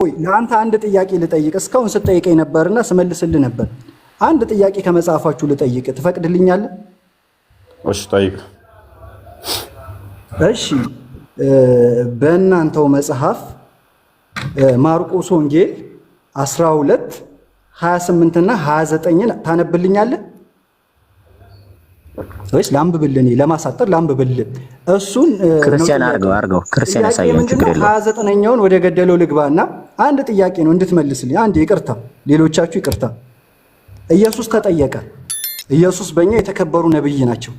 ለአንተ አንድ ጥያቄ ልጠይቅ። እስካሁን ስጠይቀኝ ነበርና ስመልስልህ ነበር። አንድ ጥያቄ ከመጽሐፋችሁ ልጠይቅ፣ ትፈቅድልኛለህ? እሺ ጠይቅ። እሺ በእናንተው መጽሐፍ ማርቆስ ወንጌል 12 28 እና 29ን ታነብልኛለህ ወይስ ላንብብልህ? ለማሳጠር ላንብብልህ። እሱን ክርስቲያን አርገው ክርስቲያን ያሳየን ችግር የለም። 29ኛውን ወደ ገደለው ልግባና አንድ ጥያቄ ነው እንድትመልስልኝ። አንድ ይቅርታ፣ ሌሎቻችሁ ይቅርታ። ኢየሱስ ተጠየቀ። ኢየሱስ በእኛ የተከበሩ ነብይ ናቸው።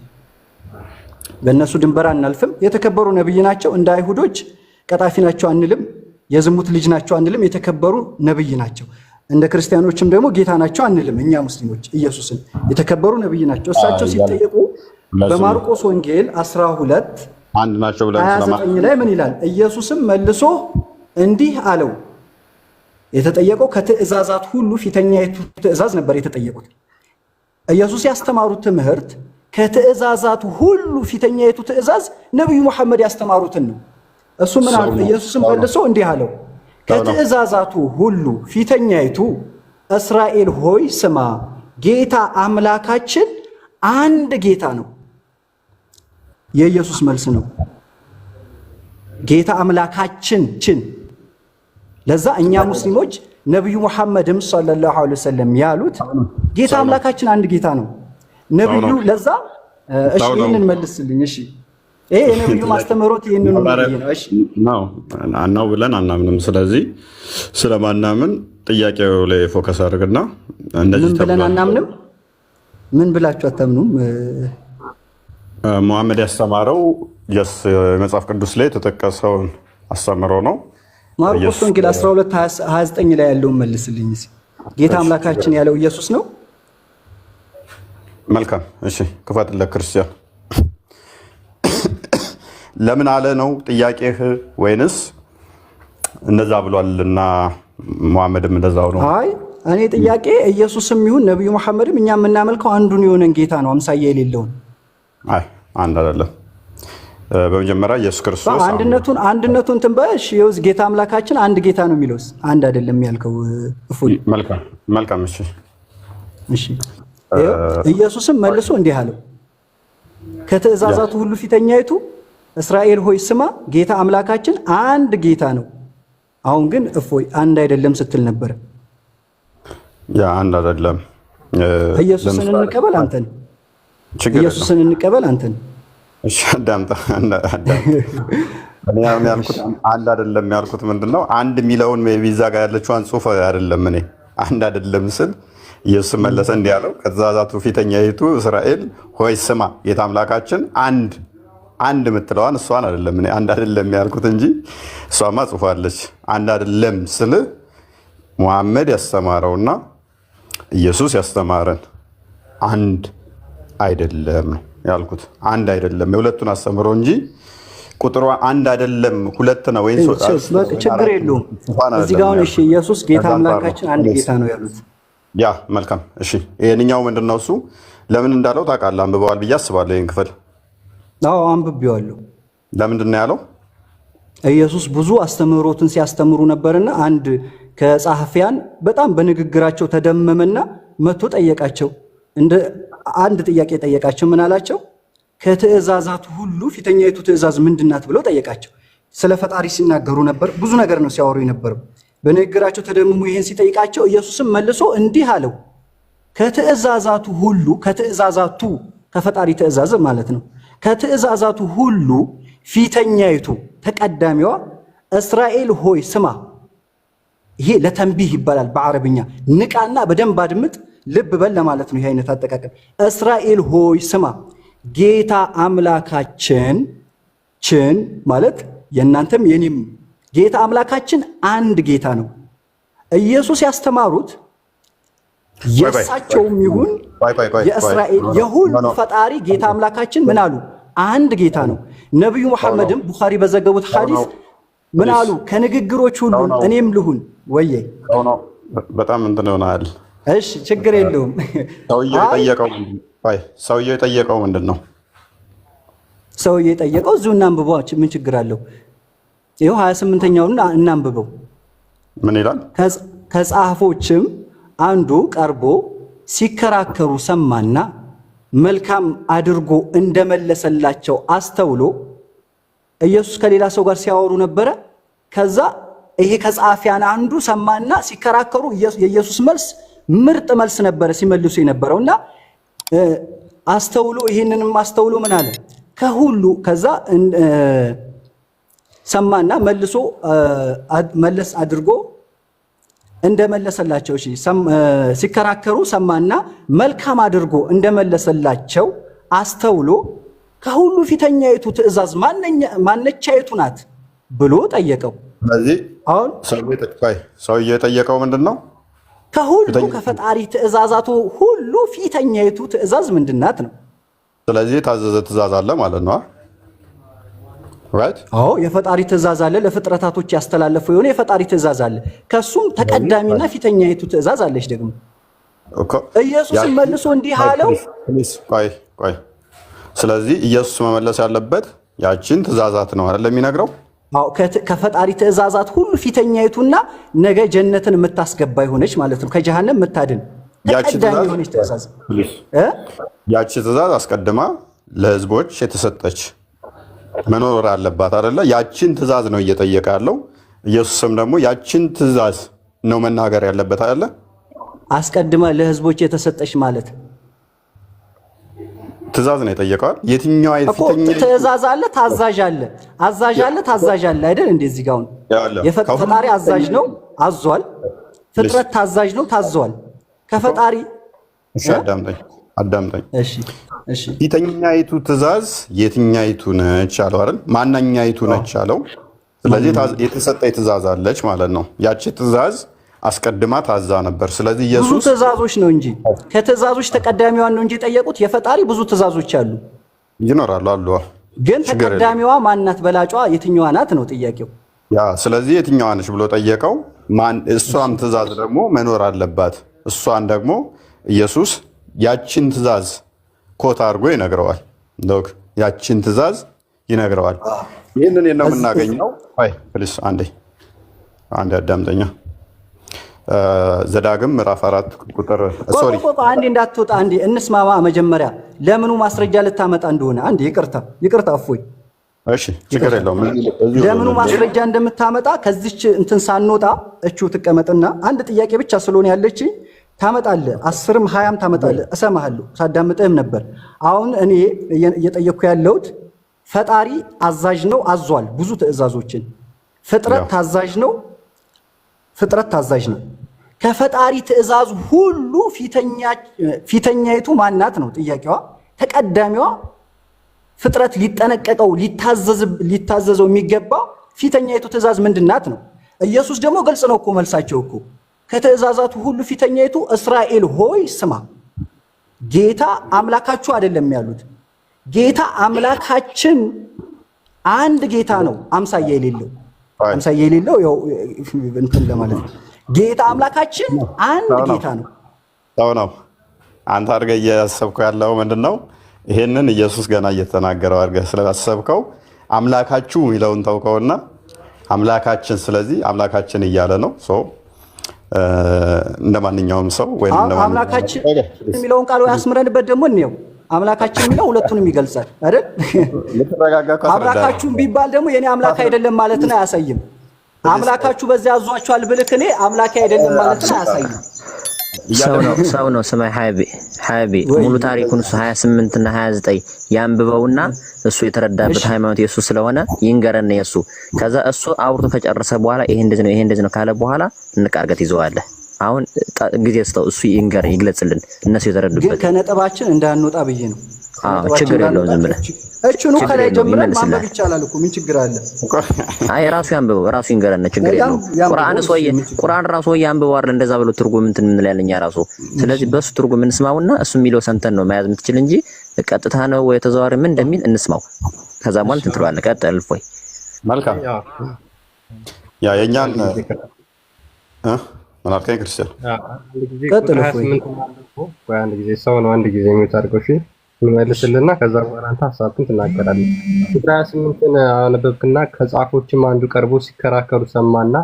በእነሱ ድንበር አናልፍም። የተከበሩ ነብይ ናቸው። እንደ አይሁዶች ቀጣፊ ናቸው አንልም። የዝሙት ልጅ ናቸው አንልም። የተከበሩ ነብይ ናቸው። እንደ ክርስቲያኖችም ደግሞ ጌታ ናቸው አንልም። እኛ ሙስሊሞች ኢየሱስን የተከበሩ ነብይ ናቸው። እሳቸው ሲጠየቁ በማርቆስ ወንጌል 12 አንድ ናቸው ብለን 29 ላይ ምን ይላል? ኢየሱስም መልሶ እንዲህ አለው። የተጠየቀው ከትእዛዛት ሁሉ ፊተኛይቱ ትእዛዝ ነበር የተጠየቁት። ኢየሱስ ያስተማሩት ትምህርት ከትእዛዛት ሁሉ ፊተኛይቱ ትእዛዝ ነብዩ መሐመድ ያስተማሩትን ነው። እሱ ምን አለ? ኢየሱስም መልሶ እንዲህ አለው፣ ከትእዛዛቱ ሁሉ ፊተኛይቱ እስራኤል ሆይ ስማ፣ ጌታ አምላካችን አንድ ጌታ ነው። የኢየሱስ መልስ ነው ጌታ አምላካችን ችን። ለዛ እኛ ሙስሊሞች ነብዩ መሐመድም ሰለላሁ ዐለይሂ ወሰለም ያሉት ጌታ አምላካችን አንድ ጌታ ነው። ነብዩ ለዛ እሺ ይሄንን መልስልኝ። እሺ ይሄ የነብዩ ማስተምሮት ይሄንን ነው። እሺ ነው ብለን አናምንም። ስለዚህ ስለማናምን ጥያቄው ላይ ፎከስ አድርግና እንደዚህ ብለን አናምንም። ምን ብላችሁ አታምኑም? ሙሐመድ ያስተማረው የመጽሐፍ ቅዱስ ላይ የተጠቀሰውን አስተምሮ ነው። ማርቆስ ወንጌል 12 29 ላይ ያለውን መልስልኝ። ጌታ አምላካችን ያለው ኢየሱስ ነው። መልካም እሺ፣ ክፈትለት ክርስቲያን። ለምን አለ ነው ጥያቄህ? ወይንስ እንደዛ ብሏልና ሙሐመድም እንደዛው ነው? አይ እኔ ጥያቄ ኢየሱስም ይሁን ነብዩ መሐመድም እኛ የምናመልከው አንዱን የሆነን ጌታ ነው፣ አምሳያ የሌለውን። አይ አንድ አይደለም። በመጀመሪያ ኢየሱስ ክርስቶስ አንድነቱን ትንበሽ ይውዝ ጌታ አምላካችን አንድ ጌታ ነው የሚለውስ አንድ አይደለም ያልከው እፉል። መልካም እሺ እሺ። ኢየሱስም መልሶ እንዲህ አለው፣ ከትእዛዛቱ ሁሉ ፊተኛይቱ እስራኤል ሆይ ስማ፣ ጌታ አምላካችን አንድ ጌታ ነው። አሁን ግን እፎይ አንድ አይደለም ስትል ነበር። ያ አንድ አይደለም። ኢየሱስን እንቀበል አንተን፣ ኢየሱስን እንቀበል አንተን። እሺ አዳምጣ። እኔ ያልኩት አንድ አይደለም ያልኩት ምንድነው? አንድ የሚለውን ቪዛ ጋር ያለችዋን ጽሑፍ አይደለም። እኔ አንድ አይደለም ስል ኢየሱስ መለሰ እንዲህ አለው፣ ከትእዛዛቱ ፊተኛይቱ እስራኤል ሆይ ስማ፣ ጌታ አምላካችን አንድ የምትለዋን እሷን አይደለም እኔ አንድ አይደለም ያልኩት እንጂ እሷማ ጽፏለች። አንድ አይደለም ስል ሙሐመድ ያስተማረውና ኢየሱስ ያስተማረን አንድ አይደለም ነው ያልኩት። አንድ አይደለም የሁለቱን አስተምሮ እንጂ ቁጥሩ አንድ አይደለም ሁለት ነው ወይ ችግር የለውም። እዚህ ጋር እሺ ኢየሱስ ጌታ አምላካችን አንድ ጌታ ነው ያሉት። ያ መልካም እሺ። ይሄንኛው ምንድነው? እሱ ለምን እንዳለው ታውቃለህ? አንብበዋል ብዬ አስባለሁ ይሄን ክፍል። አዎ አንብቤዋለሁ። ለምንድን ነው ያለው? ኢየሱስ ብዙ አስተምህሮትን ሲያስተምሩ ነበርና አንድ ከጸሐፊያን በጣም በንግግራቸው ተደመመና መጥቶ ጠየቃቸው። እንደ አንድ ጥያቄ ጠየቃቸው። ምን አላቸው? ከትእዛዛቱ ሁሉ ፊተኛይቱ ትእዛዝ ምንድናት ብለው ጠየቃቸው። ስለ ፈጣሪ ሲናገሩ ነበር። ብዙ ነገር ነው ሲያወሩ የነበረው። በንግግራቸው ተደምሞ ይሄን ሲጠይቃቸው ኢየሱስም መልሶ እንዲህ አለው፣ ከትእዛዛቱ ሁሉ ከትእዛዛቱ ከፈጣሪ ትእዛዝ ማለት ነው። ከትእዛዛቱ ሁሉ ፊተኛይቱ ተቀዳሚዋ እስራኤል ሆይ ስማ። ይሄ ለተንቢህ ይባላል በአረብኛ። ንቃና በደንብ አድምጥ፣ ልብ በል ለማለት ነው። ይሄ አይነት አጠቃቀም እስራኤል ሆይ ስማ፣ ጌታ አምላካችን ችን ማለት የእናንተም የኔም ጌታ አምላካችን አንድ ጌታ ነው። ኢየሱስ ያስተማሩት የእሳቸውም ይሁን የእስራኤል የሁሉ ፈጣሪ ጌታ አምላካችን ምን አሉ? አንድ ጌታ ነው። ነብዩ መሐመድም ቡኻሪ በዘገቡት ሐዲስ ምን አሉ? ከንግግሮች ሁሉ እኔም ልሁን ወዬ በጣም እንትን ይሆናል። እሺ ችግር የለውም። ሰውየው የጠየቀው ምንድን ነው? ሰውየው የጠየቀው እዚሁ እናንብበው፣ ምን ችግር አለው? ይኸው 28ኛውን እናንብበው። ምን ይላል? ከጻፎችም አንዱ ቀርቦ ሲከራከሩ ሰማና መልካም አድርጎ እንደመለሰላቸው አስተውሎ ኢየሱስ ከሌላ ሰው ጋር ሲያወሩ ነበረ። ከዛ ይሄ ከጻፊያን አንዱ ሰማና ሲከራከሩ የኢየሱስ መልስ ምርጥ መልስ ነበረ ሲመልሱ የነበረውና አስተውሎ ይሄንንም አስተውሎ ምን አለ? ከሁሉ ከዛ ሰማና መለስ አድርጎ እንደመለሰላቸው ሲከራከሩ ሰማና መልካም አድርጎ እንደመለሰላቸው አስተውሎ ከሁሉ ፊተኛይቱ ትእዛዝ ማነቻይቱ ናት ብሎ ጠየቀው። ስለዚህ አሁን ሰውዬ የጠየቀው ምንድን ነው? ከሁሉ ከፈጣሪ ትእዛዛቱ ሁሉ ፊተኛይቱ ትእዛዝ ምንድናት ነው? ስለዚህ የታዘዘ ትእዛዝ አለ ማለት ነው። ራይት? አዎ የፈጣሪ ትእዛዝ አለ። ለፍጥረታቶች ያስተላለፈው የሆነ የፈጣሪ ትእዛዝ አለ። ከሱም ተቀዳሚና ፊተኛይቱ ትእዛዝ አለች ደግሞ። ኢየሱስ መልሶ እንዲህ አለው። ቆይ ስለዚህ ኢየሱስ መመለስ ያለበት ያቺን ትእዛዛት ነው አይደል የሚነግረው? አዎ ከፈጣሪ ትእዛዛት ሁሉ ፊተኛይቱና ነገ ጀነትን የምታስገባ ይሆነች ማለት ነው። ከጀሃነም የምታድን ተቀዳሚ የሆነች ትእዛዝ ያቺ ትእዛዝ አስቀድማ ለህዝቦች የተሰጠች መኖር አለባት አይደለ? ያቺን ትእዛዝ ነው እየጠየቀ ያለው። ኢየሱስም ደግሞ ያቺን ትእዛዝ ነው መናገር ያለበት አይደለ? አስቀድማ ለህዝቦች የተሰጠች ማለት ትእዛዝ ነው የጠየቀው። የትኛው አይፊተኛ ትእዛዝ አለ፣ ታዛዥ አለ፣ አዛዥ አለ፣ ታዛዥ አለ አይደል? እንደዚህ ጋር የፈጣሪ አዛዥ ነው አዟል። ፍጥረት ታዛዥ ነው ታዟል። ከፈጣሪ አዳምጠኝ። እሺ ፊተኛይቱ ትእዛዝ የትኛይቱ ነች አለው አይደል? ማናኛይቱ ነች አለው። ስለዚህ የተሰጠ ትእዛዝ አለች ማለት ነው። ያቺ ትእዛዝ አስቀድማ ታዛ ነበር። ስለዚህ ኢየሱስ ብዙ ትእዛዞች ነው እንጂ ከትእዛዞች ተቀዳሚዋን ነው እንጂ የጠየቁት። የፈጣሪ ብዙ ትእዛዞች አሉ ይኖራሉ አሉ። ግን ተቀዳሚዋ ማናት? በላጯ የትኛዋ ናት ነው ጥያቄው። ስለዚህ የትኛዋ ነች ብሎ ጠየቀው። እሷም ትእዛዝ ደግሞ መኖር አለባት። እሷን ደግሞ ኢየሱስ ያቺን ትእዛዝ ኮት አድርጎ ይነግረዋል። ያቺን ትእዛዝ ይነግረዋል። ይህንን ነው የምናገኘው። ፕሊስ አንዴ አዳምጠኛ። ዘዳግም ምዕራፍ 4 ቁጥር አንዴ እንዳትወጣ አንዴ እንስማማ። መጀመሪያ ለምኑ ማስረጃ ልታመጣ እንደሆነ አንዴ ይቅርታ እፎይ። እሺ ችግር የለውም። ለምኑ ማስረጃ እንደምታመጣ ከዚች እንትን ሳንወጣ እቹ ትቀመጥና አንድ ጥያቄ ብቻ ስለሆነ ያለችኝ ታመጣለህ። 10ም 20ም ታመጣለህ። እሰማሃለሁ፣ ሳዳምጥህም ነበር። አሁን እኔ እየጠየቅኩ ያለሁት ፈጣሪ አዛዥ ነው፣ አዟል ብዙ ትእዛዞችን። ፍጥረት ታዛዥ ነው። ከፈጣሪ ትእዛዝ ሁሉ ፊተኛይቱ ማናት ነው ጥያቄዋ። ተቀዳሚዋ ፍጥረት ሊጠነቀቀው ሊታዘዘው የሚገባ ፊተኛይቱ ትእዛዝ ምንድናት ነው? ኢየሱስ ደግሞ ግልጽ ነው እኮ መልሳቸው እኮ ከትእዛዛቱ ሁሉ ፊተኛይቱ እስራኤል ሆይ ስማ፣ ጌታ አምላካችሁ አይደለም ያሉት። ጌታ አምላካችን አንድ ጌታ ነው፣ አምሳያ የሌለው ያው እንትን ለማለት ነው። ጌታ አምላካችን አንድ ጌታ ነው። ነው አንተ አድርገህ እያሰብከው ያለው ምንድን ነው? ይሄንን ኢየሱስ ገና እየተናገረው አድርገህ ስላሰብከው አምላካችሁ የሚለውን ታውቀውና አምላካችን፣ ስለዚህ አምላካችን እያለ ነው። እንደማንኛውም ሰው ወይ አምላካችን የሚለውን ቃል ያስምረንበት ደግሞ እንየው። አምላካችን የሚለው ሁለቱንም ይገልጻል አይደል? አምላካችሁን ቢባል ደግሞ የኔ አምላክ አይደለም ማለት ነው፣ አያሳይም። አምላካችሁ በዚያ አዟችኋል ብልክ እኔ አምላክ አይደለም ማለት ነው፣ አያሳይም። ሰው ነው ስማይ ሀይቤ ሙሉ ታሪኩን 28 እና 29 ያንብበውና እሱ የተረዳበት ሃይማኖት የሱ ስለሆነ ይንገረን የሱ። ከዛ እሱ አውርቶ ከጨረሰ በኋላ ይሄ እንደዚህ ነው ካለ በኋላ እንቃርገት ይዘዋለህ። አሁን ጊዜ ስተው እሱ ይግለጽልን እነሱ የተረዱበት። ግን ከነጥባችን እንዳንወጣ ብዬ ነው። ችግር የለውም ዝም ብለህ እቹኑ ከላይ ጀምረን ማንበብ ይቻላል እኮ ምን ችግር አለ? አይ ራሱ ያንብበው ራሱ ይንገረን፣ ችግር የለውም። ቁርአን ራሱ ያንብበው አይደል እንደዛ ብሎ ትርጉም እንትን ምን ያለኛ ራሱ። ስለዚህ በሱ ትርጉም እንስማውና እሱ የሚለው ሰምተን ነው መያዝ የምትችል እንጂ ቀጥታ ነው ወይ ተዘዋዋሪ ምን እንደሚል እንስማው። ከዛ ማለት እንትለዋለህ። ቀጥል እፎይ። መልካም የኛን ምን አልከኝ ክርስቲያን? አንድ ጊዜ ሰው ነው አንድ ጊዜ የሚታርገው እሺ እንመልስልና ከዛ በኋላ አንተ ሐሳብህን ትናገራለህ። ቁጥር 28ን አነበብክና ከጻፎችም አንዱ ቀርቦ ሲከራከሩ ሰማና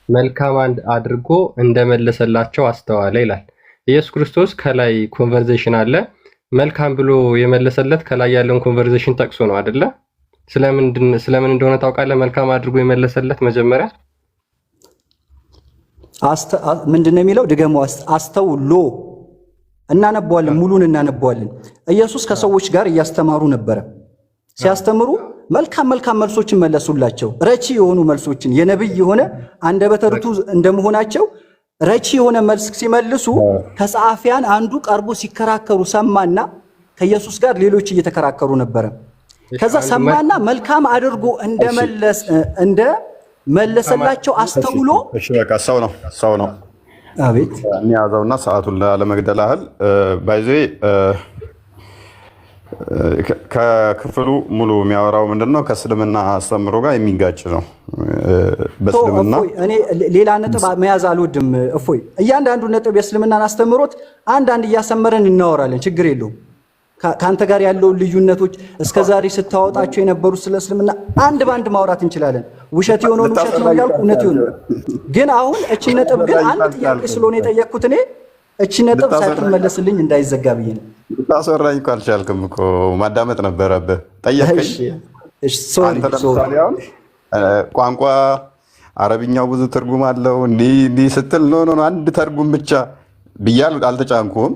መልካም አድርጎ እንደመለሰላቸው አስተዋለ ይላል። ኢየሱስ ክርስቶስ ከላይ ኮንቨርሴሽን አለ። መልካም ብሎ የመለሰለት ከላይ ያለውን ኮንቨርሴሽን ጠቅሶ ነው አይደለ? ስለምን እንደሆነ ታውቃለህ? መልካም አድርጎ የመለሰለት መጀመሪያ ምንድነው የሚለው? ድገሞ አስተውሎ እናነባዋለን፣ ሙሉን እናነባዋለን። ኢየሱስ ከሰዎች ጋር እያስተማሩ ነበረ። ሲያስተምሩ መልካም መልሶችን መለሱላቸው። ረቺ የሆኑ መልሶችን፣ የነብይ የሆነ አንደበተ ርቱዕ እንደመሆናቸው ረቺ የሆነ መልስ ሲመልሱ ከጸሐፊያን አንዱ ቀርቦ ሲከራከሩ ሰማና፣ ከኢየሱስ ጋር ሌሎች እየተከራከሩ ነበረ። ከዛ ሰማና መልካም አድርጎ እንደመለሰላቸው አስተውሎ እሺ በቃ ሰው ነው አቤት እንያዘውና ሰዓቱን ለመግደል ያህል ባይዜ ከክፍሉ ሙሉ የሚያወራው ምንድነው? ከእስልምና አስተምሮ ጋር የሚጋጭ ነው። በእስልምና እኔ ሌላ ነጥብ መያዝ አልወድም። እፎይ እያንዳንዱ ነጥብ የእስልምናን አስተምሮት አንዳንድ እያሰመረን እናወራለን። ችግር የለውም። ከአንተ ጋር ያለውን ልዩነቶች እስከዛሬ ስታወጣቸው የነበሩ ስለ እስልምና አንድ ባንድ ማውራት እንችላለን። ውሸት የሆነውን ውሸት ነው ያልኩ፣ እውነት የሆነው ግን አሁን እቺ ነጥብ ግን አንድ ጥያቄ ስለሆነ የጠየቅኩት እኔ እቺ ነጥብ ሳትመለስልኝ እንዳይዘጋ ብዬ ነው። ታስወራኝ እኮ አልቻልክም እኮ ማዳመጥ ነበረብህ። ጠየቀኝ። አንተ ለምሳሌ አሁን ቋንቋ አረብኛው ብዙ ትርጉም አለው እንዲህ ስትል ኖ አንድ ትርጉም ብቻ ብያል አልተጫንኩም።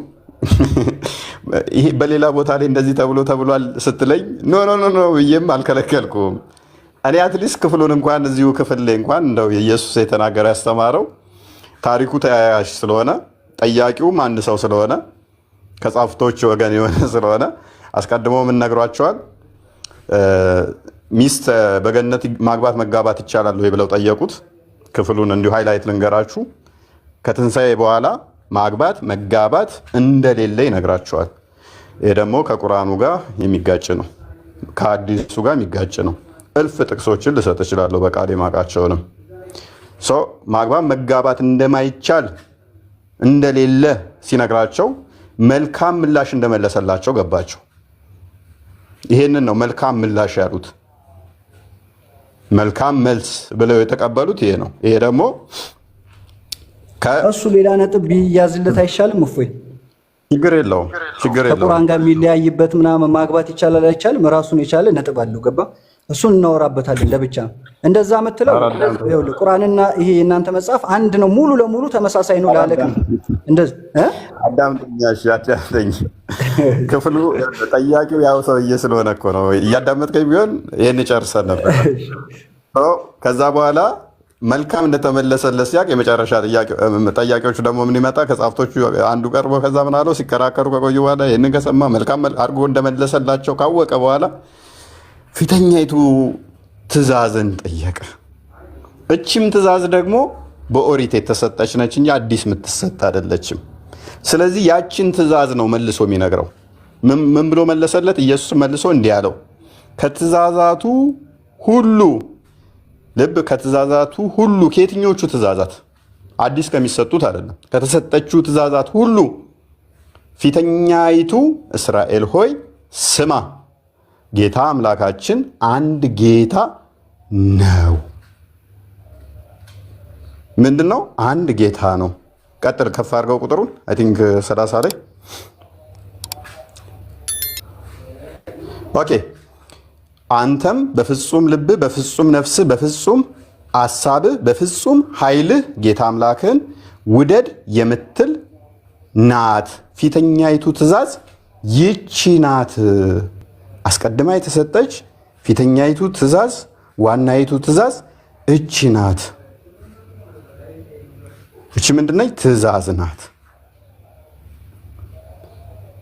ይሄ በሌላ ቦታ ላይ እንደዚህ ተብሏል ስትለኝ ኖ ብዬም አልከለከልኩም። እኔ አትሊስት ክፍሉን እንኳን እዚሁ ክፍል ላይ እንኳን እንደው ኢየሱስ የተናገረ ያስተማረው ታሪኩ ተያያዥ ስለሆነ ጠያቂውም አንድ ሰው ስለሆነ ከጻፍቶች ወገን የሆነ ስለሆነ አስቀድሞ ምን ነግሯቸዋል? ሚስት በገነት ማግባት መጋባት ይቻላል ወይ ብለው ጠየቁት። ክፍሉን እንዲሁ ሃይላይት ልንገራችሁ። ከትንሣኤ በኋላ ማግባት መጋባት እንደሌለ ይነግራቸዋል። ይሄ ደግሞ ከቁርአኑ ጋር የሚጋጭ ነው፣ ከሐዲሱ ጋር የሚጋጭ ነው። እልፍ ጥቅሶችን ልሰጥ እችላለሁ በቃሌ ማቃቸውንም። ማግባት መጋባት እንደማይቻል እንደሌለ ሲነግራቸው መልካም ምላሽ እንደመለሰላቸው ገባቸው። ይሄንን ነው መልካም ምላሽ ያሉት። መልካም መልስ ብለው የተቀበሉት ይሄ ነው። ይሄ ደግሞ እሱ ሌላ ነጥብ ቢያዝለት አይሻልም? እፎይ ችግር የለውም። ከቁርአን ጋር የሚለያይበት ምናምን ማግባት ይቻላል አይቻልም ራሱን የቻለ ነጥብ አለው። ገባ? እሱን እናወራበታለን ለብቻ። እንደዛ የምትለው ይኸውልህ ቁርአንና ይሄ የእናንተ መጽሐፍ አንድ ነው፣ ሙሉ ለሙሉ ተመሳሳይ ነው ላለክ ነው። እንደዚህ አዳምጠኝ። ክፍሉ ጠያቂው ያው ሰውዬ ስለሆነ እኮ ነው። እያዳመጥከኝ ቢሆን ይህን ጨርሰን ነበር። ከዛ በኋላ መልካም እንደተመለሰለት ሲያቅ የመጨረሻ ጠያቂዎቹ ደግሞ ምን ይመጣ? ከጻፍቶቹ አንዱ ቀርቦ ከዛ ምን አለው? ሲከራከሩ ከቆዩ በኋላ ይህንን ከሰማ መልካም አድርጎ እንደመለሰላቸው ካወቀ በኋላ ፊተኛይቱ ትእዛዝን ጠየቀ። እቺም ትእዛዝ ደግሞ በኦሪት የተሰጠች ነች እንጂ አዲስ የምትሰጥ አይደለችም። ስለዚህ ያችን ትእዛዝ ነው መልሶ የሚነግረው። ምን ብሎ መለሰለት? ኢየሱስ መልሶ እንዲህ አለው፣ ከትእዛዛቱ ሁሉ ልብ፣ ከትእዛዛቱ ሁሉ ከየትኞቹ ትእዛዛት? አዲስ ከሚሰጡት አይደለም። ከተሰጠችው ትእዛዛት ሁሉ ፊተኛይቱ እስራኤል ሆይ ስማ፣ ጌታ አምላካችን አንድ ጌታ ነው። ምንድን ነው? አንድ ጌታ ነው። ቀጥል፣ ከፍ አድርገው ቁጥሩን አይ ቲንክ 30 ላይ ኦኬ። አንተም በፍጹም ልብህ፣ በፍጹም ነፍስህ፣ በፍጹም አሳብህ፣ በፍጹም ኃይልህ ጌታ አምላክህን ውደድ የምትል ናት። ፊተኛይቱ ትእዛዝ ይቺ ናት። አስቀድማ የተሰጠች ፊተኛይቱ ትእዛዝ፣ ዋናይቱ ትእዛዝ እቺ ናት። እቺ ምንድነች? ትእዛዝ ናት።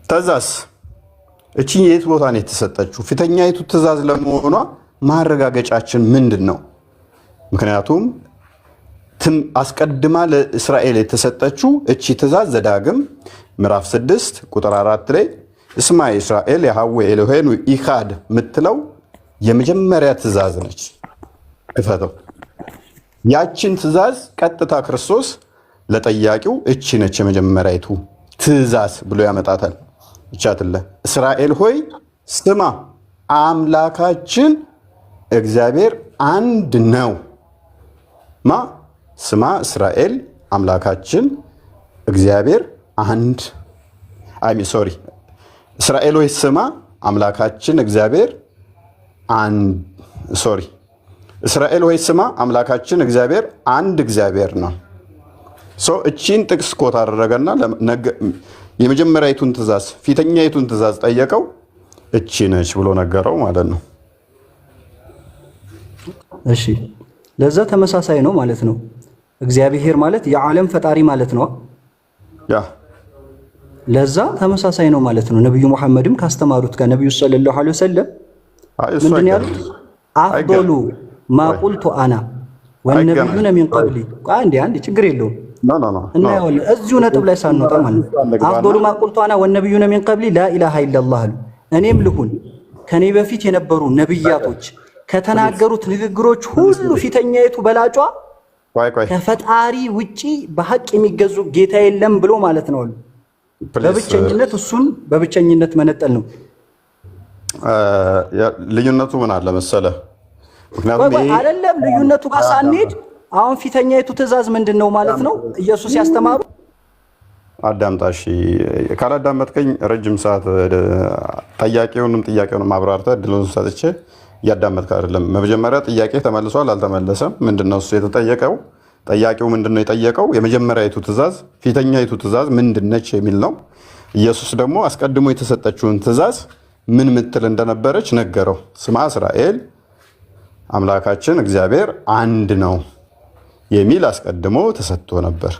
ተዛስ እቺ የት ቦታ ነው የተሰጠችው? ፊተኛይቱ ትእዛዝ ለመሆኗ ማረጋገጫችን ምንድን ነው? ምክንያቱም አስቀድማ ለእስራኤል የተሰጠችው እቺ ትእዛዝ ዘዳግም ምዕራፍ 6 ቁጥር 4 ላይ እስማ እስራኤል የሃዌ ኤሎሄኑ ኢኻድ የምትለው የመጀመሪያ ትእዛዝ ነች። ክፈተው። ያችን ትእዛዝ ቀጥታ ክርስቶስ ለጠያቂው እቺ ነች የመጀመሪያይቱ ትእዛዝ ብሎ ያመጣታል። ይቻትለ እስራኤል ሆይ ስማ፣ አምላካችን እግዚአብሔር አንድ ነው። ስማ እስራኤል አምላካችን እግዚአብሔር አንድ ሶሪ እስራኤል ሆይ ስማ አምላካችን እግዚአብሔር እስራኤል ሆይ ስማ አምላካችን እግዚአብሔር አንድ እግዚአብሔር ነው። እቺን ጥቅስ ኮት አደረገና የመጀመሪያይቱን ትእዛዝ ፊተኛይቱን ትእዛዝ ጠየቀው። እቺ ነች ብሎ ነገረው ማለት ነው። እሺ ለዛ ተመሳሳይ ነው ማለት ነው። እግዚአብሔር ማለት የዓለም ፈጣሪ ማለት ነው። ያ ለዛ ተመሳሳይ ነው ማለት ነው። ነብዩ መሐመድም ካስተማሩት ጋር ነብዩ ሰለላሁ ዐለይሂ ወሰለም ምንድን ያሉት አፍዶሉ ማ ቁልቱ አና ወነብዩነ ሚን ቀብሊ አንድ ችግር የለውም እና ያውል እዚሁ ነጥብ ላይ ሳንወጣ ማለት ነው። አፍዶሉ ማ ቁልቱ አና ወነብዩነ ሚን ቀብሊ ላ ኢላሃ ኢላላህ አሉ። እኔም ልሁን ከኔ በፊት የነበሩ ነብያቶች ከተናገሩት ንግግሮች ሁሉ ፊተኛይቱ በላጯ ከፈጣሪ ውጪ በሐቅ የሚገዙ ጌታ የለም ብሎ ማለት ነው። በብቸኝነት እሱን በብቸኝነት መነጠል ነው። ልዩነቱ ምን አለ መሰለህ? ምክንያቱም አይደለም ልዩነቱ ጋር ሳንሄድ አሁን ፊተኛይቱ ትእዛዝ ምንድነው ማለት ነው? ኢየሱስ ያስተማሩ አዳምጣሽ ካላዳመጥከኝ ረጅም ሰዓት ጥያቄውንም አብራርተህ ድሉን ሰጥቼ እያዳመጥክ አይደለም። መጀመሪያ ጥያቄ ተመልሷል አልተመለሰም? ምንድነው እሱ የተጠየቀው? ጠያቂው ምንድነው የጠየቀው? የመጀመሪያይቱ ትእዛዝ ፊተኛይቱ ትእዛዝ ምንድነች የሚል ነው። ኢየሱስ ደግሞ አስቀድሞ የተሰጠችውን ትእዛዝ ምን ምትል እንደነበረች ነገረው። ስማ እስራኤል አምላካችን እግዚአብሔር አንድ ነው የሚል አስቀድሞ ተሰጥቶ ነበር።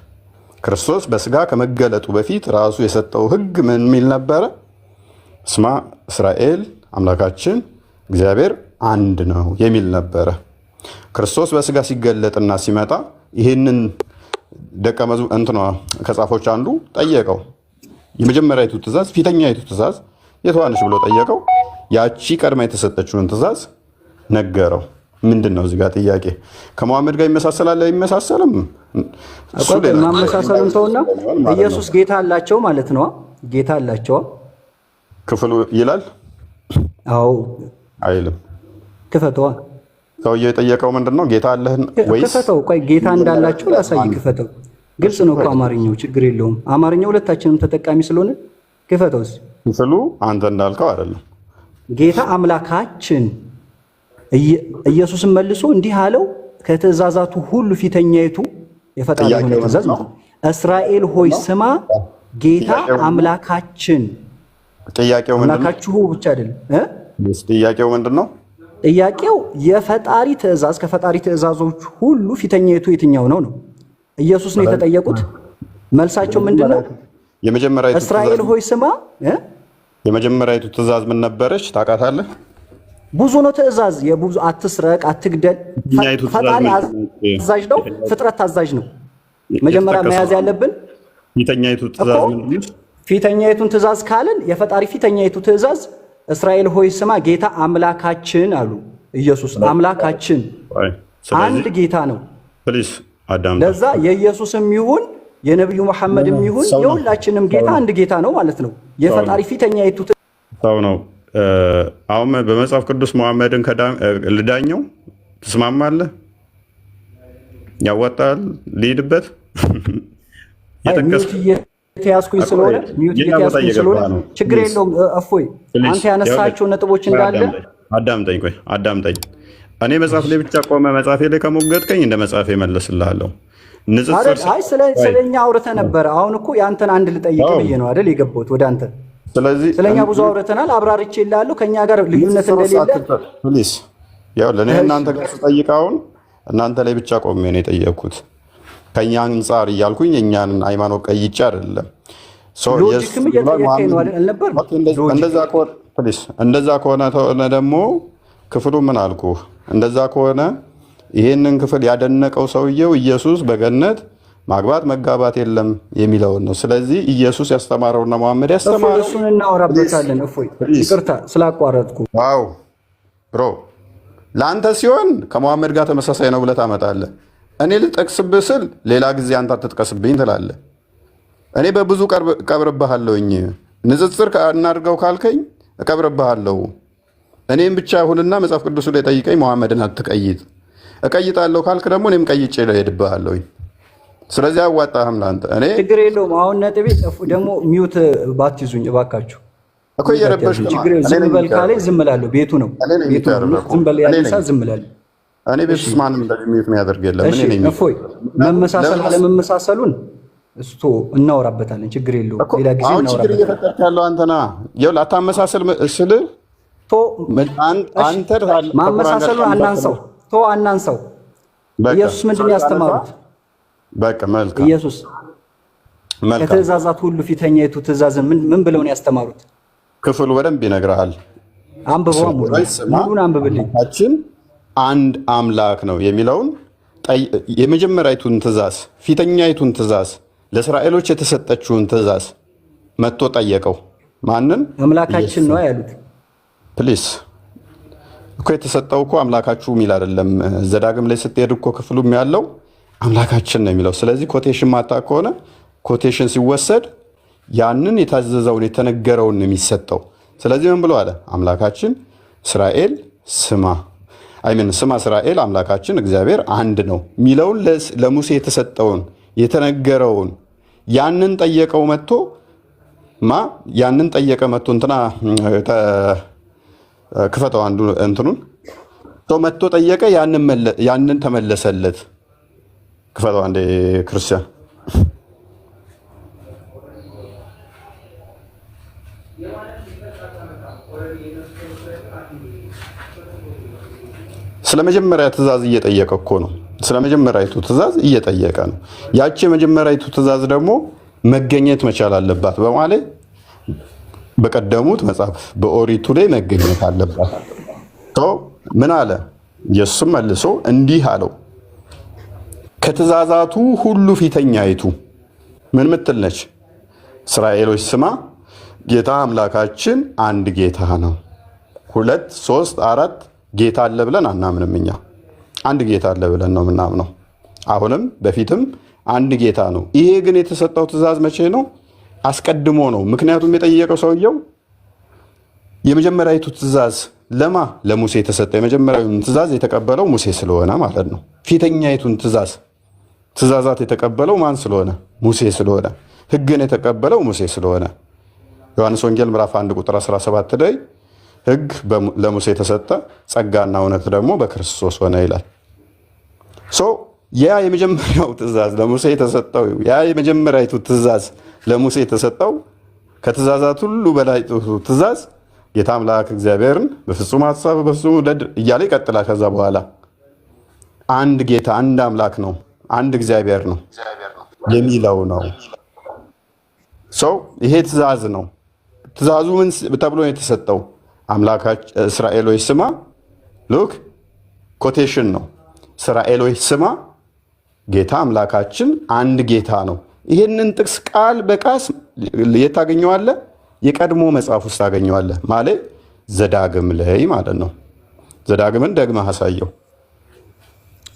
ክርስቶስ በስጋ ከመገለጡ በፊት ራሱ የሰጠው ሕግ ምን የሚል ነበረ? ስማ እስራኤል አምላካችን እግዚአብሔር አንድ ነው የሚል ነበረ። ክርስቶስ በስጋ ሲገለጥና ሲመጣ ይህንን ደቀ መዝሙር ከጻፎች አንዱ ጠየቀው። የመጀመሪያይቱ ትእዛዝ ፊተኛይቱ ትእዛዝ የትዋነች ብሎ ጠየቀው። ያቺ ቀድማ የተሰጠችውን ትእዛዝ ነገረው። ምንድን ነው እዚህ ጋር ጥያቄ? ከመሐመድ ጋር ይመሳሰላል አይመሳሰልም? ማመሳሰሉን ተውና ኢየሱስ ጌታ አላቸው ማለት ነው። ጌታ አላቸው ክፍሉ ይላል? አዎ አይልም። ክፈተዋ። ሰውየው የጠየቀው ምንድነው? ጌታ አለህ ወይስ? ክፈተው። ቆይ ጌታ እንዳላቸው ላሳይ። ክፈተው። ግልጽ ነው እኮ አማርኛው፣ ችግር የለውም። አማርኛው ሁለታችንም ተጠቃሚ ስለሆነ ክፈተው። ክፍሉ አንተ እንዳልከው አይደለም። ጌታ አምላካችን ኢየሱስን መልሶ እንዲህ አለው፣ ከትእዛዛቱ ሁሉ ፊተኛይቱ የፈጣሪ ሆነ ትእዛዝ ነው። እስራኤል ሆይ ስማ ጌታ አምላካችን። ጥያቄው ምንድነው? አምላካችሁ ብቻ አይደለም። ጥያቄው ምንድነው? ጥያቄው የፈጣሪ ትእዛዝ ከፈጣሪ ትእዛዞች ሁሉ ፊተኛይቱ የትኛው ነው ነው። ኢየሱስ ነው የተጠየቁት። መልሳቸው ምንድነው? የመጀመሪያይቱ እስራኤል ሆይ ስማ። የመጀመሪያይቱ ትእዛዝ ምን ነበረች ታውቃታለህ? ብዙ ነው ትእዛዝ። የብዙ አትስረቅ፣ አትግደል። ፈጣሪ አዛዥ ነው፣ ፍጥረት ታዛዥ ነው። መጀመሪያ መያዝ ያለብን ፊተኛይቱ ትእዛዝ ምንድነው? ፊተኛይቱን ትእዛዝ ካልን የፈጣሪ ፊተኛይቱ ትእዛዝ እስራኤል ሆይ ስማ ጌታ አምላካችን አሉ። ኢየሱስ አምላካችን አንድ ጌታ ነው። ለዛ የኢየሱስም ይሁን የነብዩ መሐመድም ይሁን የሁላችንም ጌታ አንድ ጌታ ነው ማለት ነው። የፈጣሪ ፊተኛይቱ ሰው ነው። አሁን በመጽሐፍ ቅዱስ መሐመድን ልዳኘው ትስማማለህ? ያወጣል ልሂድበት የተያዝኩኝ ስለሆነ ችግር የለውም። እፎይ አንተ ያነሳቸው ነጥቦች እንዳለ አዳምጠኝ። እኔ መጽሐፍ ላይ ብቻ ቆመ መጽሐፌ ላይ ከሞገጥከኝ እንደ መጽሐፌ መለስልሃለሁ። አይ ስለኛ አውርተህ ነበረ። አሁን እኮ የአንተን አንድ ልጠይቅ ብዬ ነው አይደል የገባሁት ወደ አንተ። ስለኛ ብዙ አውርተናል፣ አብራርቼ እልሃለሁ። ከኛ ጋር ልዩነት እንደሌለ ፕሊዝ ያው ለእኔ እናንተ ጋር ስጠይቅ አሁን እናንተ ላይ ብቻ ቆሜ ነው የጠየቅኩት። ከኛ አንጻር እያልኩኝ የእኛን ሃይማኖት ቀይጬ አይደለም። እንደዛ ከሆነ ደግሞ ክፍሉ ምን አልኩ? እንደዛ ከሆነ ይህንን ክፍል ያደነቀው ሰውየው ኢየሱስ በገነት ማግባት መጋባት የለም የሚለውን ነው። ስለዚህ ኢየሱስ ያስተማረውና መሐመድ ያስተማረው እሱን እናወራበታለን። እፎይ ይቅርታ ስላቋረጥኩ። ዋው ብሮ ለአንተ ሲሆን ከመሐመድ ጋር ተመሳሳይ ነው ብለህ ታመጣለህ። እኔ ልጠቅስብህ ስል ሌላ ጊዜ አንተ አትጥቀስብኝ ትላለህ። እኔ በብዙ እቀብርብሃለሁኝ። ንጽጽር እናድርገው ካልከኝ እቀብርብሃለሁ። እኔም ብቻ ሁንና መጽሐፍ ቅዱሱ ላይ ጠይቀኝ፣ መሐመድን አትቀይጥ። እቀይጣለሁ ካልክ ደግሞ እኔም ቀይጬ እሄድብሃለሁ። ስለዚህ አያዋጣህም ለአንተ። እኔ ችግር የለውም። አሁን ነጥቤ ደግሞ ሚውት ባትይዙኝ እባካችሁ እኮ እየረበሽክ ነው። ችግር ዝም በል ካለኝ ዝም እላለሁ። ቤቱ ነው ዝም በል ያለኝ ሰዓት ዝም እላለሁ። እኔ ቤት ውስጥ ማንም እንደዚህ ሚውት የሚያደርግ የለም። እኔ ነኝ። እፎይ መመሳሰል አለመመሳሰሉን እስቶ እናወራበታለን። ችግር የለውም። ሌላ ጊዜ አሁን ችግር እየፈጠርክ ያለው አንተ ነህ። ይኸውልህ አታመሳሰል ስልህ አንተ ማመሳሰሉን አናንሳው። ኢየሱስ ምንድን ነው ያስተማሩት? በቃ መልካም። ኢየሱስ ከትእዛዛት ሁሉ ፊተኛይቱ ትእዛዝን ምን ብለው ነው ያስተማሩት? ክፍሉ በደንብ ይነግርሃል። አንብበው፣ ሙሉን አንብብልኝ። አንድ አምላክ ነው የሚለውን የመጀመሪያይቱን ትእዛዝ ፊተኛይቱን ትእዛዝ ለእስራኤሎች የተሰጠችውን ትእዛዝ መጥቶ ጠየቀው። ማንን? አምላካችን ነው ያሉት። ፕሊስ እኮ የተሰጠው እኮ አምላካችሁ የሚል አይደለም። ዘዳግም ላይ ስትሄድ እኮ ክፍሉም ያለው አምላካችን ነው የሚለው። ስለዚህ ኮቴሽን ማታ ከሆነ ኮቴሽን ሲወሰድ ያንን የታዘዘውን የተነገረውን የሚሰጠው። ስለዚህ ምን ብሎ አለ? አምላካችን እስራኤል ስማ ስማ እስራኤል አምላካችን እግዚአብሔር አንድ ነው የሚለውን ለሙሴ የተሰጠውን የተነገረውን ያንን ጠየቀው መጥቶ ያንን ጠየቀ መጥቶ ክፈተው አንዱ እንትኑን መጥቶ ጠየቀ። ያንን ተመለሰለት። ክፈተው አንዴ ክርስቲያን ስለመጀመሪያ ትእዛዝ እየጠየቀ እኮ ነው። ስለመጀመሪያይቱ ትእዛዝ እየጠየቀ ነው። ያቺ የመጀመሪያይቱ ትእዛዝ ደግሞ መገኘት መቻል አለባት በማለት በቀደሙት መጽሐፍ በኦሪቱ ላይ መገኘት አለባት። ምን አለ? ኢየሱስም መልሶ እንዲህ አለው፣ ከትእዛዛቱ ሁሉ ፊተኛይቱ ምን ምትል ነች? እስራኤሎች ስማ፣ ጌታ አምላካችን አንድ ጌታ ነው። 2 3 4 ጌታ አለ ብለን አናምንም። እኛ አንድ ጌታ አለ ብለን ነው የምናምነው። አሁንም በፊትም አንድ ጌታ ነው። ይሄ ግን የተሰጠው ትእዛዝ መቼ ነው? አስቀድሞ ነው። ምክንያቱም የጠየቀው ሰውየው የመጀመሪያዊቱ ትእዛዝ ለሙሴ የተሰጠ የመጀመሪያዊቱን ትእዛዝ የተቀበለው ሙሴ ስለሆነ ማለት ነው። ፊተኛይቱን ትእዛዛት የተቀበለው ማን ስለሆነ? ሙሴ ስለሆነ። ሕግን የተቀበለው ሙሴ ስለሆነ ዮሐንስ ወንጌል ምዕራፍ 1 ቁጥር 17 ላይ ሕግ ለሙሴ የተሰጠ ጸጋና እውነት ደግሞ በክርስቶስ ሆነ ይላል። ያ የመጀመሪያው ትእዛዝ ለሙሴ የተሰጠው ያ የመጀመሪያዊቱ ትእዛዝ ለሙሴ የተሰጠው ከትእዛዛት ሁሉ በላይ ትእዛዝ ጌታ አምላክ እግዚአብሔርን በፍጹም ሐሳብ በፍጹም ልብ እያለ ይቀጥላል። ከዛ በኋላ አንድ ጌታ አንድ አምላክ ነው አንድ እግዚአብሔር ነው የሚለው ነው። ይሄ ትእዛዝ ነው። ትእዛዙ ምን ተብሎ ነው የተሰጠው? አምላካችን እስራኤሎች ስማ፣ ሉክ ኮቴሽን ነው። እስራኤሎች ስማ፣ ጌታ አምላካችን አንድ ጌታ ነው። ይሄንን ጥቅስ ቃል በቃል የት ታገኘዋለህ? የቀድሞ መጽሐፍ ውስጥ ታገኘዋለህ። ማለት ዘዳግም ላይ ማለት ነው። ዘዳግምን ደግመህ አሳየው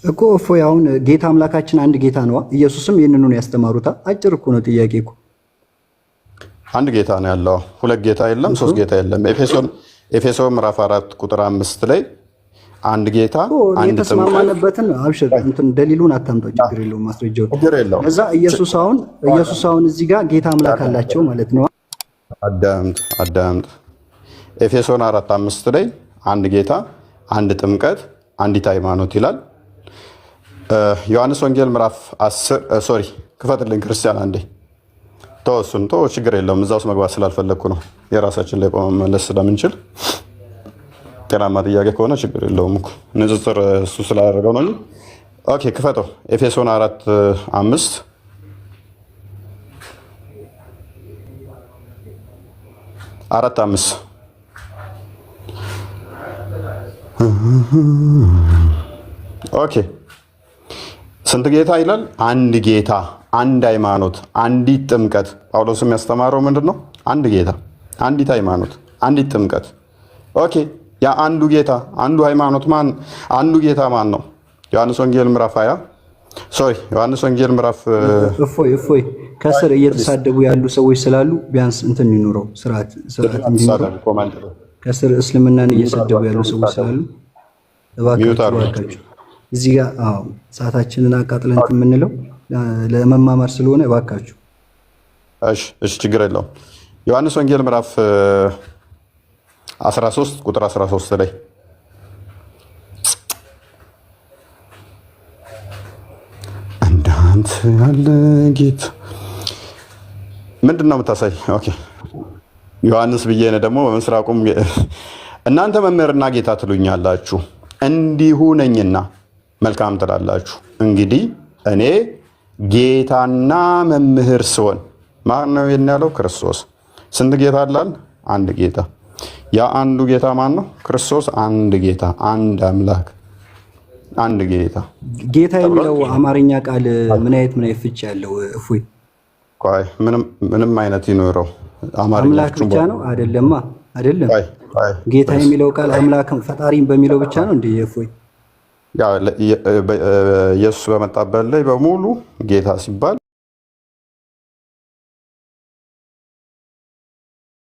እኮ እፎይ። አሁን ጌታ አምላካችን አንድ ጌታ ነው። ኢየሱስም ይህንኑ ነው ያስተማሩታ። አጭር እኮ ነው ጥያቄ እኮ። አንድ ጌታ ነው ያለው። ሁለት ጌታ የለም፣ ሶስት ጌታ የለም። ኤፌሶን ምዕራፍ 4 ቁጥር 5 ላይ አንድ ጌታ አንድ የተስማማነበትን አብሽር እንትን ደሊሉን አታምጣው፣ ችግር የለውም ማስረጃው። ከዛ ኢየሱስ አሁን እዚህ ጋር ጌታ አምላክ አላቸው ማለት ነው። አዳምጥ ኤፌሶን 4:5 ላይ አንድ ጌታ አንድ ጥምቀት አንዲት ሃይማኖት ይላል። ዮሐንስ ወንጌል ምዕራፍ 10 ክፈትልኝ ክርስቲያን አንዴ። ተወሱን ችግር የለውም እዛ ውስጥ መግባት ስላልፈለግኩ ነው። የራሳችን ላይ ቆመን መመለስ ስለምንችል ጤናማ ጥያቄ ከሆነ ችግር የለውም እኮ ንጽጽር እሱ ስላደረገው ነው። ኦኬ ክፈተው። ኤፌሶን 4:5 4:5 ኦኬ ስንት ጌታ ይላል? አንድ ጌታ አንድ ሃይማኖት አንዲት ጥምቀት። ጳውሎስ የሚያስተማረው ምንድን ነው? አንድ ጌታ አንዲት ሃይማኖት አንዲት ጥምቀት። ኦኬ ያ አንዱ ጌታ አንዱ ሃይማኖት አንዱ ጌታ ማን ነው? ዮሐንስ ወንጌል ምዕራፍ 20 ዮሐንስ ወንጌል ምዕራፍ እፎይ ከስር እየተሳደቡ ያሉ ሰዎች ስላሉ ቢያንስ እንትን ይኑረው ስርዓት እንዲኖረው። ከስር እስልምናን እየሰደቡ ያሉ ሰዎች ስላሉ እባካችሁ እዚህ ጋር ሰዓታችንን አቃጥለን የምንለው ለመማማር ስለሆነ እባካችሁ። እሺ ችግር የለውም። ዮሐንስ ወንጌል ምዕራፍ 13 ቁጥር 13 ላይ እንዳንተ ያለ ጌታ ምንድን ነው የምታሳይ? ኦኬ ዮሐንስ ብዬ ነው ደግሞ በምስራቁም እናንተ መምህርና ጌታ ትሉኛላችሁ እንዲሁ ነኝና መልካም ትላላችሁ። እንግዲህ እኔ ጌታና መምህር ስሆን ማን ነው ያለው? ክርስቶስ። ስንት ጌታ አላል? አንድ ጌታ። ያ አንዱ ጌታ ማን ነው? ክርስቶስ። አንድ ጌታ፣ አንድ አምላክ፣ አንድ ጌታ። ጌታ የሚለው አማርኛ ቃል ምን አይነት ፍቺ ያለው? እፎይ ቆይ ምንም አይነት ይኖረው አምላክ ብቻ ነው አይደለማ? አይደለም። ጌታ የሚለው ቃል አምላክም ፈጣሪም በሚለው ብቻ ነው እንዴ? እፎይ ኢየሱስ በመጣበት ላይ በሙሉ ጌታ ሲባል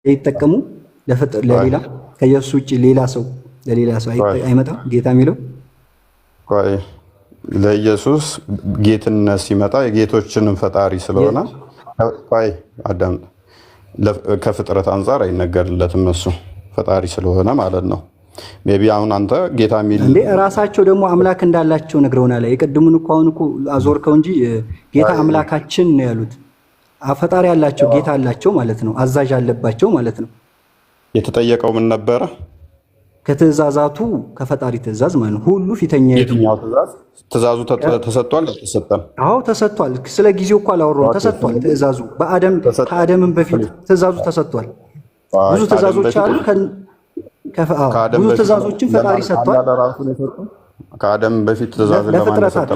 ይጠቀሙ ለሌላ ከኢየሱስ ውጭ ሌላ ሰው ለሌላ ሰው አይመጣም ጌታ የሚለው። ቆይ ለኢየሱስ ጌትነት ሲመጣ የጌቶችንም ፈጣሪ ስለሆነ ቆይ አዳም ከፍጥረት አንጻር አይነገርለትም እሱ ፈጣሪ ስለሆነ ማለት ነው። ሜቢ አሁን አንተ ጌታ የሚል እንዴ ራሳቸው ደግሞ አምላክ እንዳላቸው ነግረውናል። የቅድሙን እኮ አሁን እኮ አዞርከው እንጂ ጌታ አምላካችን ነው ያሉት። ፈጣሪ ያላቸው ጌታ አላቸው ማለት ነው። አዛዥ አለባቸው ማለት ነው። የተጠየቀው ምን ነበረ? ከትእዛዛቱ ከፈጣሪ ትእዛዝ ማለት ነው። ሁሉ ፊተኛ የትኛው ትእዛዝ? ትእዛዙ ተሰጥቷል አልተሰጠም? አዎ ተሰጥቷል። ስለ ጊዜው እኮ አላወራሁም። ተሰጥቷል ትእዛዙ ከአደምም በፊት ትእዛዙ ተሰጥቷል። ብዙ ትእዛዞች አሉ። ብዙ ትእዛዞችን ፈጣሪ ሰጥቷል። ከአደም በፊት ትእዛዝ ለፍጥረታት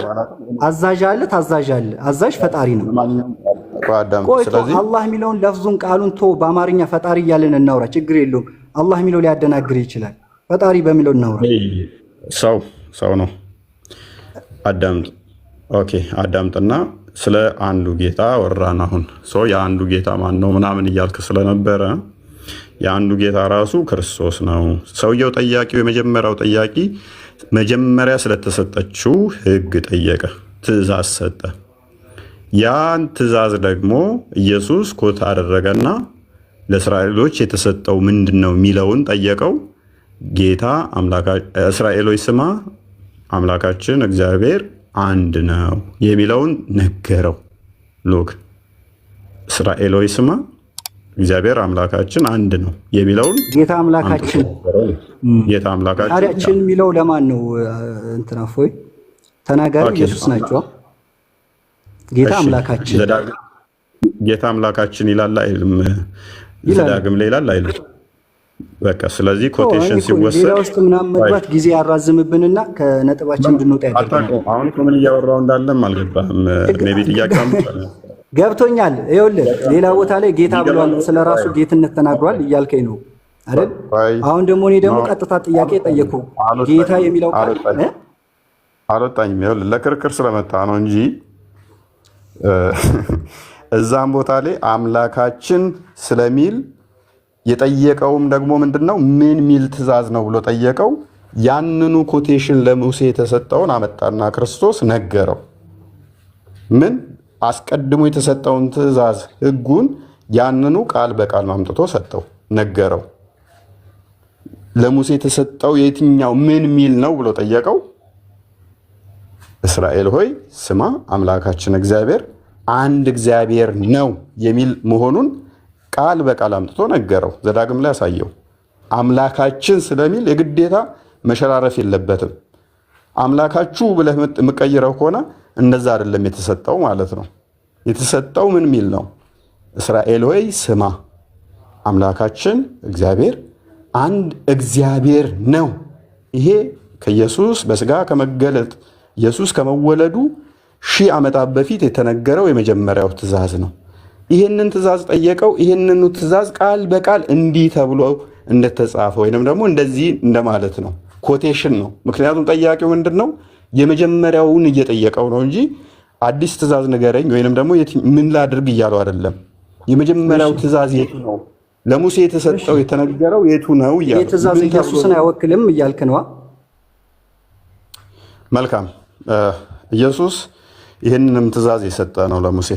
አዛዥ አለ፣ ታዛዥ አለ። አዛዥ ፈጣሪ ነው። ቆይቶ አላህ የሚለውን ለፍዙን ቃሉን ቶ በአማርኛ ፈጣሪ እያለን እናውራ፣ ችግር የለውም። አላህ የሚለው ሊያደናግር ይችላል። ፈጣሪ በሚለው እናውራ። ሰው ነው። አዳምጥ። ኦኬ አዳምጥና ስለ አንዱ ጌታ ወራን። አሁን የአንዱ ጌታ ማን ነው ምናምን እያልክ ስለነበረ የአንዱ ጌታ ራሱ ክርስቶስ ነው። ሰውየው ጠያቂው የመጀመሪያው ጠያቂ መጀመሪያ ስለተሰጠችው ሕግ ጠየቀ፣ ትእዛዝ ሰጠ። ያን ትእዛዝ ደግሞ ኢየሱስ ኮት አደረገና ለእስራኤሎች የተሰጠው ምንድን ነው የሚለውን ጠየቀው። ጌታ እስራኤሎች ስማ አምላካችን እግዚአብሔር አንድ ነው የሚለውን ነገረው። ሎክ እስራኤሎች ስማ እግዚአብሔር አምላካችን አንድ ነው የሚለውን ጌታ አምላካችን ታዲያችን የሚለው ለማን ነው? እንትና ፎይ ተናጋሪ ኢየሱስ ናቸው። ጌታ አምላካችን ይላል አይልም? ዘዳግም ላይ ይላል አይልም? በቃ ስለዚህ ኮቴሽን ሲወሰድ ሌላ ውስጥ ምናምን መግባት ጊዜ ያራዝምብንና ከነጥባችን እንድንወጣ ያደርጋል። አሁን ምን እያወራው እንዳለም አልገባህም። ሜቢ ጥያቄው ገብቶኛል። ይኸውልህ ሌላ ቦታ ላይ ጌታ ብሏል፣ ስለራሱ ጌትነት ተናግሯል እያልከኝ ነው አይደል? አሁን ደግሞ እኔ ደግሞ ቀጥታ ጥያቄ ጠየቁ። ጌታ የሚለው ቃል አልወጣኝም። ይኸውልህ ለክርክር ስለመጣ ነው እንጂ እዛም ቦታ ላይ አምላካችን ስለሚል የጠየቀውም ደግሞ ምንድነው ምን ሚል ትእዛዝ ነው ብሎ ጠየቀው። ያንኑ ኮቴሽን ለሙሴ የተሰጠውን አመጣና ክርስቶስ ነገረው። ምን አስቀድሞ የተሰጠውን ትእዛዝ ሕጉን ያንኑ ቃል በቃል ማምጥቶ ሰጠው፣ ነገረው። ለሙሴ የተሰጠው የትኛው ምን ሚል ነው ብሎ ጠየቀው። እስራኤል ሆይ ስማ አምላካችን እግዚአብሔር አንድ እግዚአብሔር ነው የሚል መሆኑን ቃል በቃል አምጥቶ ነገረው። ዘዳግም ላይ ያሳየው። አምላካችን ስለሚል የግዴታ መሸራረፍ የለበትም። አምላካችሁ ብለህ የምቀይረው ከሆነ እንደዛ አይደለም የተሰጠው ማለት ነው። የተሰጠው ምን ሚል ነው? እስራኤል ሆይ ስማ አምላካችን እግዚአብሔር አንድ እግዚአብሔር ነው። ይሄ ከኢየሱስ በስጋ ከመገለጥ ኢየሱስ ከመወለዱ 1000 ዓመታት በፊት የተነገረው የመጀመሪያው ትእዛዝ ነው። ይህንን ትእዛዝ ጠየቀው። ይህንኑ ትእዛዝ ቃል በቃል እንዲህ ተብሎ እንደተጻፈ ወይንም ደግሞ እንደዚህ እንደማለት ነው። ኮቴሽን ነው። ምክንያቱም ጠያቂው ምንድን ነው የመጀመሪያውን እየጠየቀው ነው እንጂ አዲስ ትእዛዝ ንገረኝ ወይንም ደግሞ ምን ላድርግ እያለው አይደለም። የመጀመሪያው ትእዛዝ የቱ ነው? ለሙሴ የተሰጠው የተነገረው የቱ ነው እያለው። ትእዛዝ ኢየሱስን አይወክልም እያልክ ነዋ። መልካም ኢየሱስ ይህንንም ትእዛዝ የሰጠ ነው ለሙሴ።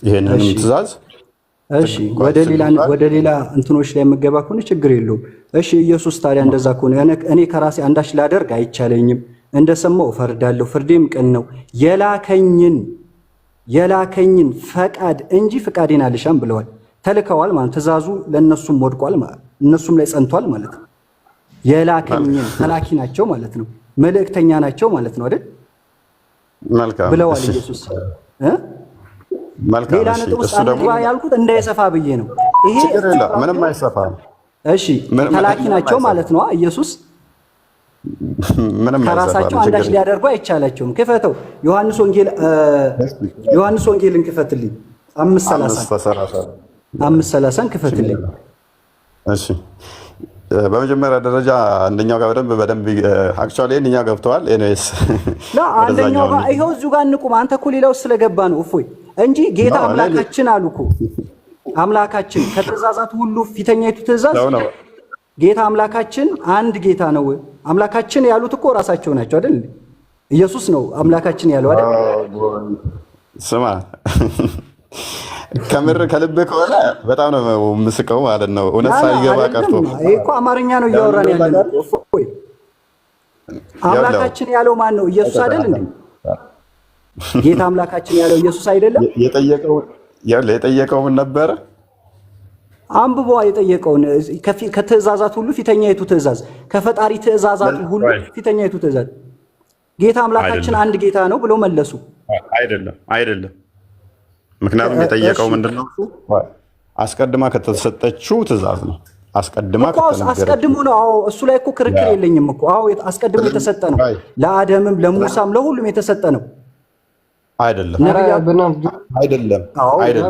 ይህንንም ትእዛዝ እሺ፣ ወደ ሌላ እንትኖች ላይ የምገባ ከሆነ ችግር የለውም። እሺ ኢየሱስ ታዲያ እንደዛ ከሆነ እኔ ከራሴ አንዳች ላደርግ አይቻለኝም፣ እንደሰማው እፈርዳለሁ፣ ፍርዴም ቅን ነው፣ የላከኝን ፈቃድ እንጂ ፈቃዴን አልሻም ብለዋል። ተልከዋል ማለት ትእዛዙ ለነሱም ወድቋል ማለት እነሱም ላይ ጸንቷል ማለት ነው። የላከኝን ተላኪ ናቸው ማለት ነው፣ መልእክተኛ ናቸው ማለት ነው አይደል? መልካም ብለዋል ኢየሱስ። ሌላ ነጥብ ውስጥ አንግባ ያልኩት እንዳይሰፋ ብዬ ነው። ይሄ ምንም አይሰፋም። እሺ ተላኪ ናቸው ማለት ነው ኢየሱስ። ምንም ከራሳቸው አንዳች ሊያደርጉ አይቻላቸውም። ክፈተው ዮሐንስ ወንጌልን ክፈትልኝ 5:30 ክፈትልኝ። እሺ በመጀመሪያ ደረጃ አንደኛው ጋር በደንብ አክቹአሊ እኛው ገብተዋል። ኤኒዌይስ አንደኛው ጋር ይሄው እዚሁ ጋር እንቁም። አንተ እኮ ሌላው ስለገባ ነው እፎይ እንጂ ጌታ አምላካችን አሉ እኮ። አምላካችን ከትእዛዛት ሁሉ ፊተኛይቱ ትእዛዝ ጌታ አምላካችን አንድ ጌታ ነው። አምላካችን ያሉት እኮ ራሳቸው ናቸው አይደል? ኢየሱስ ነው አምላካችን ያለው አይደል? ስማ ከምር ከልብ ከሆነ በጣም ነው የምስቀው ማለት ነው። እውነት ሳይገባ ቀርቶ ይሄ እኮ አማርኛ ነው እያወራን ያለነው። እፎይ አምላካችን ያለው ማን ነው? ኢየሱስ አይደል እንዴ? ጌታ አምላካችን ያለው ኢየሱስ አይደለም? የጠየቀው ምን ነበረ? አንብቧ የጠየቀውን ከትእዛዛት ሁሉ ፊተኛይቱ ትእዛዝ፣ ከፈጣሪ ትእዛዛት ሁሉ ፊተኛይቱ ትእዛዝ ጌታ አምላካችን አንድ ጌታ ነው ብሎ መለሱ። አይደለም። ምክንያቱም የጠየቀው ምንድነው? አስቀድማ ከተሰጠችው ትእዛዝ ነው። አስቀድሞ ነው። አዎ እሱ ላይ እኮ ክርክር የለኝም እኮ። አዎ አስቀድሞ የተሰጠ ነው። ለአደምም ለሙሳም ለሁሉም የተሰጠ ነው። አይደለም።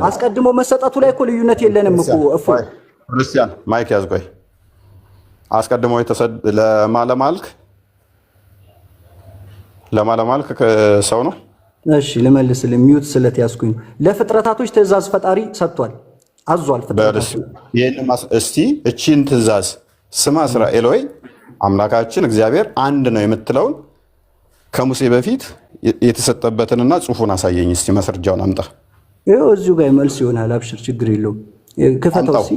አስቀድሞ መሰጠቱ ላይ እኮ ልዩነት የለንም እኮ። እፎይ ክርስቲያን ማይክ ያዝ። ቆይ አስቀድሞ ለማለማልክ ሰው ነው። እሺ ልመልስልህ። ሚዩት ስለት ያስኩኝ። ለፍጥረታቶች ትእዛዝ ፈጣሪ ሰጥቷል፣ አዟል። እስቲ እቺን ትእዛዝ ስማ እስራኤል ሆይ አምላካችን እግዚአብሔር አንድ ነው የምትለውን ከሙሴ በፊት የተሰጠበትንና ጽሑፉን አሳየኝ እስቲ። ማስረጃውን አምጣ። ይኸው እዚሁ ጋር መልስ ይሆናል። አብሽር፣ ችግር የለውም። ክፈተው እስቲ።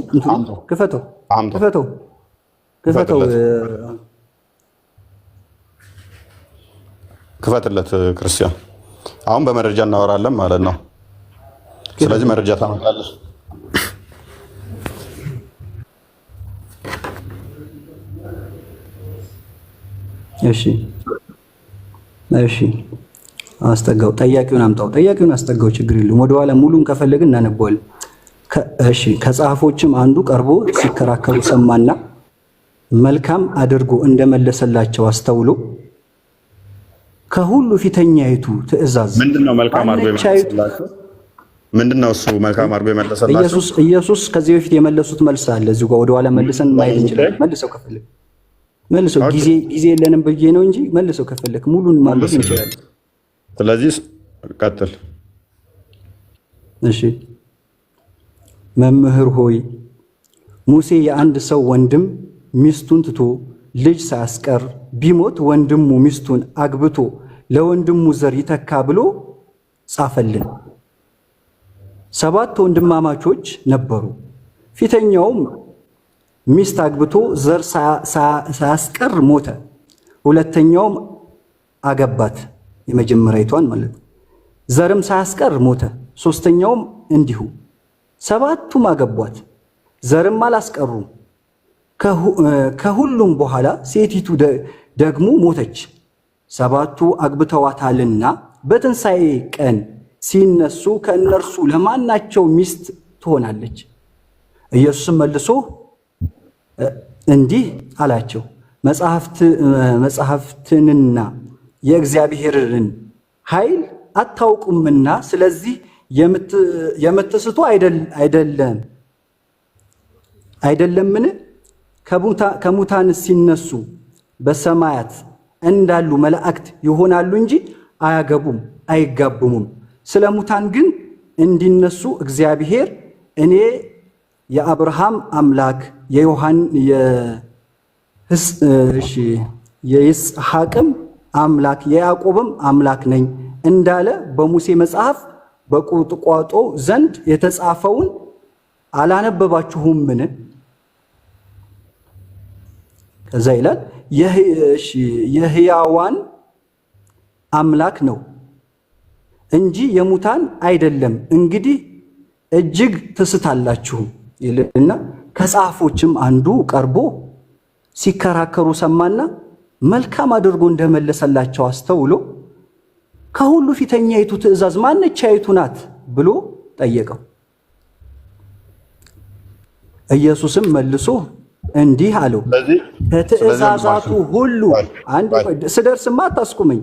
ክፈትለት ክርስቲያን። አሁን በመረጃ እናወራለን ማለት ነው። ስለዚህ መረጃ ታመጣለህ። እሺ አስጠጋው። ጠያቂውን አምጣው። ጠያቂውን አስጠጋው። ችግር የለውም። ወደኋላ ሙሉን ከፈለግን እናነበዋለን። እሺ ከጸሐፎችም አንዱ ቀርቦ ሲከራከሩ ሰማና መልካም አድርጎ እንደመለሰላቸው አስተውሎ ከሁሉ ፊተኛይቱ ትእዛዝ ምንድነው? መልካም አድርጎ የመለሰላቸው ምንድነው? እሱ መልካም አድርጎ የመለሰላቸው ኢየሱስ ከዚህ በፊት የመለሱት መልስ አለ። እዚሁ ጋር ወደኋላ መልሰን ማየት እንችላለን። መልሰው ከፈለግ መልሰው። ጊዜ የለንም ብዬ ነው እንጂ መልሰው ከፈለግ ሙሉን ማንበብ እንችላለን። ስለዚህ ቀጥል። እሺ መምህር ሆይ ሙሴ የአንድ ሰው ወንድም ሚስቱን ትቶ ልጅ ሳያስቀር ቢሞት ወንድሙ ሚስቱን አግብቶ ለወንድሙ ዘር ይተካ ብሎ ጻፈልን። 7 ወንድማማቾች ነበሩ። ፊተኛውም ሚስት አግብቶ ዘር ሳያስቀር ሞተ። ሁለተኛውም አገባት፣ የመጀመሪያይቷን ማለት ነው። ዘርም ሳያስቀር ሞተ። ሶስተኛውም እንዲሁ። 7ቱም አገቧት፣ ዘርም አላስቀሩም። ከሁሉም በኋላ ሴቲቱ ደግሞ ሞተች። 7ቱ አግብተዋታልና በትንሣኤ ቀን ሲነሱ ከእነርሱ ለማናቸው ሚስት ትሆናለች? ኢየሱስም መልሶ እንዲህ አላቸው፣ መጽሐፍትንና የእግዚአብሔርን ኃይል አታውቁምና ስለዚህ የምትስቱ አይደለምን? ከሙታን ሲነሱ በሰማያት እንዳሉ መላእክት ይሆናሉ እንጂ አያገቡም አይጋቡምም። ስለ ሙታን ግን እንዲነሱ እግዚአብሔር እኔ የአብርሃም አምላክ የይስሐቅም አምላክ የያዕቆብም አምላክ ነኝ እንዳለ በሙሴ መጽሐፍ በቁጥቋጦ ዘንድ የተጻፈውን አላነበባችሁምን? ከዛ ይላል የሕያዋን አምላክ ነው እንጂ የሙታን አይደለም። እንግዲህ እጅግ ትስታላችሁ ይልና ከጸሐፎችም አንዱ ቀርቦ ሲከራከሩ ሰማና መልካም አድርጎ እንደመለሰላቸው አስተውሎ ከሁሉ ፊተኛይቱ ትእዛዝ ማነቻይቱ ናት ብሎ ጠየቀው። ኢየሱስም መልሶ እንዲህ አለው፣ ከትእዛዛቱ ሁሉ ስደርስማ አታስቁመኝ።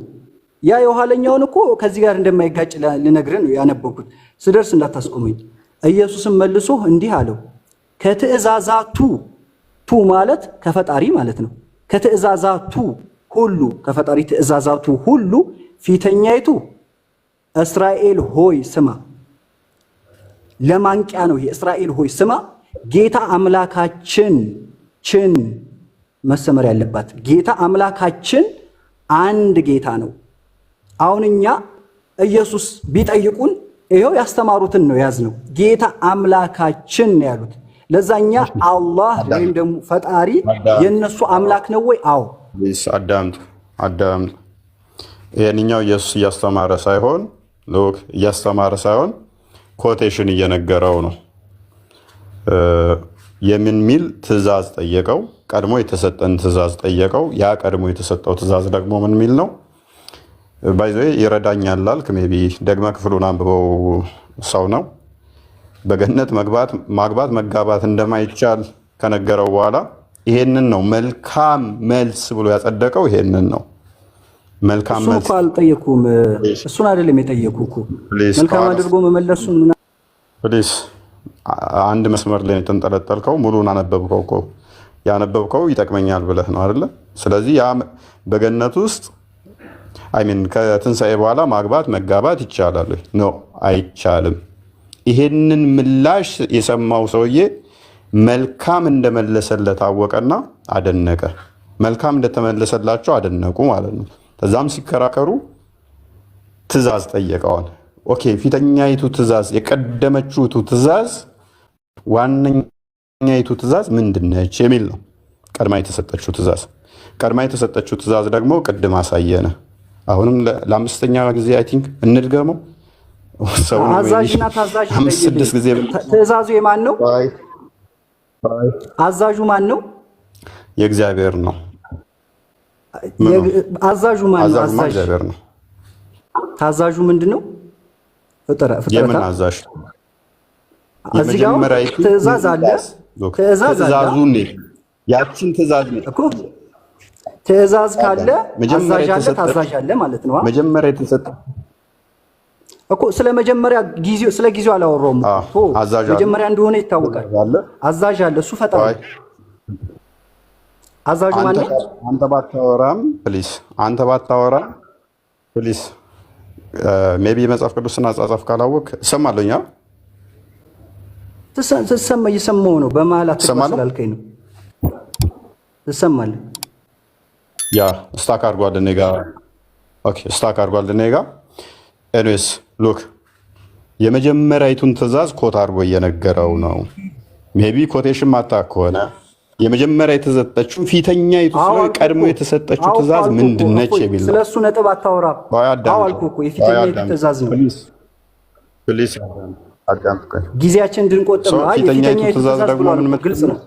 ያ የኋለኛውን እኮ ከዚህ ጋር እንደማይጋጭ ልነግርህ ነው ያነበብኩት። ስደርስ እንዳታስቁመኝ። ኢየሱስም መልሶ እንዲህ አለው፣ ከትእዛዛቱ ቱ ማለት ከፈጣሪ ማለት ነው። ከትእዛዛቱ ሁሉ ከፈጣሪ ትእዛዛቱ ሁሉ ፊተኛይቱ እስራኤል ሆይ ስማ። ለማንቂያ ነው ይሄ። እስራኤል ሆይ ስማ፣ ጌታ አምላካችን ችን መሰመር ያለባት ጌታ አምላካችን አንድ ጌታ ነው። አሁን እኛ ኢየሱስ ቢጠይቁን ይሄው ያስተማሩትን ነው ያዝነው። ጌታ አምላካችን ነው ያሉት። ለዛኛ አላህ ወይም ደግሞ ፈጣሪ የነሱ አምላክ ነው ወይ? አዎ። አዳምጡ። ይሄንኛው ኢየሱስ እያስተማረ ሳይሆን ኮቴሽን እየነገረው ነው። የምን ሚል ትእዛዝ ጠየቀው። ቀድሞ የተሰጠን ትእዛዝ ጠየቀው። ያ ቀድሞ የተሰጠው ትእዛዝ ደግሞ ምን ሚል ነው? ባይዘ ይረዳኛል አልክ። ሜቢ ደግመ ክፍሉን አንብበው። ሰው ነው በገነት ማግባት መጋባት እንደማይቻል ከነገረው በኋላ ይሄንን ነው መልካም መልስ ብሎ ያጸደቀው። ይሄንን ነው መልካም መልስ። እሱ አልጠየኩም። እሱን አይደለም የጠየቁ እኮ መልካም አድርጎ መመለሱን ፕሊስ። አንድ መስመር ላይ የተንጠለጠልከው ሙሉን አነበብከው እኮ። ያነበብከው ይጠቅመኛል ብለህ ነው አይደለ? ስለዚህ ያ በገነት ውስጥ ከትንሣኤ በኋላ ማግባት መጋባት ይቻላል? ኖ አይቻልም። ይሄንን ምላሽ የሰማው ሰውዬ መልካም እንደመለሰለት አወቀና አደነቀ። መልካም እንደተመለሰላቸው አደነቁ ማለት ነው። ከዛም ሲከራከሩ ትእዛዝ ጠየቀዋል። ኦኬ፣ ፊተኛይቱ ትእዛዝ፣ የቀደመችቱ ትእዛዝ፣ ዋነኛይቱ ትእዛዝ ምንድነች የሚል ነው። ቀድማ የተሰጠችው ትእዛዝ ደግሞ ቅድም አሳየነ። አሁንም ለአምስተኛ ጊዜ አይ ቲንክ እንድገመው። አዛዥና ታዛዥ ስድስት ጊዜ ትእዛዙ የማን ነው? አዛዡ ማን ነው? የእግዚአብሔር ነው። አዛዡ ማን ነው? እግዚአብሔር ነው። ታዛዡ ምንድነው? የምን አዛዥ? የመጀመሪያው ትእዛዝ አለ። ትእዛዙ ነው። ያቺን ትእዛዝ ነው እኮ። ትእዛዝ ካለ አዛዥ አለ፣ ታዛዥ አለ ማለት ነው። መጀመሪያ የተሰጠ እኮ ስለ ጊዜው አላወራውም እኮ። መጀመሪያ እንደሆነ ይታወቃል። አዛዥ አለ፣ እሱ ፈጣሪ። አዛዡ ማን ነው? አንተ ባታወራም ፕሊስ ሜቢ መጽሐፍ ቅዱስና አጻጻፍ ካላወቅ እሰማለሁ። እየሰማሁ ነው። በመሀል አትስላልከኝ ነው። ትሰማለህ? ያ ስታክ አድርጓል እኔ ጋ። ኦኬ ስታክ አድርጓል እኔ ጋ። ኤኒዌይስ ሉክ የመጀመሪያይቱን ትእዛዝ ኮት አድርጎ እየነገረው ነው። ሜቢ ኮቴሽን ማታ ከሆነ የመጀመሪያ የተሰጠችው ፊተኛይቱ ቀድሞ የተሰጠችው ትእዛዝ ምንድነች የሚል ነው። ስለሱ ነጥብ አታወራም። አልኩህ እኮ የፊተኛይቱ ትእዛዝ ነው። ፕሊስ አዳምጥ። ጊዜያችን እንድንቆጥብ ነው። የፊተኛይቱ ትእዛዝ ደግሞ ምን ግልጽ ነው።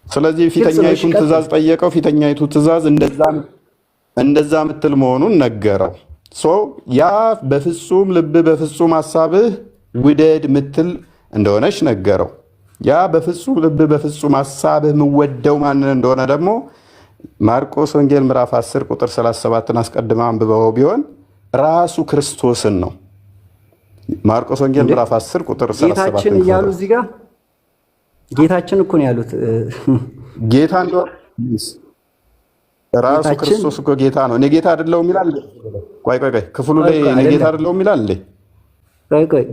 ስለዚህ ፊተኛይቱን ትእዛዝ ጠየቀው። ፊተኛይቱ ትእዛዝ እንደዛ ምትል መሆኑን ነገረው። ያ በፍጹም ልብ በፍጹም ሐሳብህ ውደድ ምትል እንደሆነች ነገረው። ያ በፍጹም ልብ በፍጹም ሐሳብህ የምወደው ማንን እንደሆነ ደግሞ ማርቆስ ወንጌል ምዕራፍ 10 ቁጥር 37ን አስቀድማ አንብበው ቢሆን ራሱ ክርስቶስን ነው። ማርቆስ ወንጌል ምዕራፍ 10 ቁጥር 37 ጌታችን እያሉ እዚህ ጋር ጌታችን እኮ ነው ያሉት። ጌታ እንደሆነ ራሱ ክርስቶስ እኮ ጌታ ነው። እኔ ጌታ አይደለሁም ይላል። ቆይ ክፍሉ ላይ እኔ ጌታ አይደለሁም ይላል።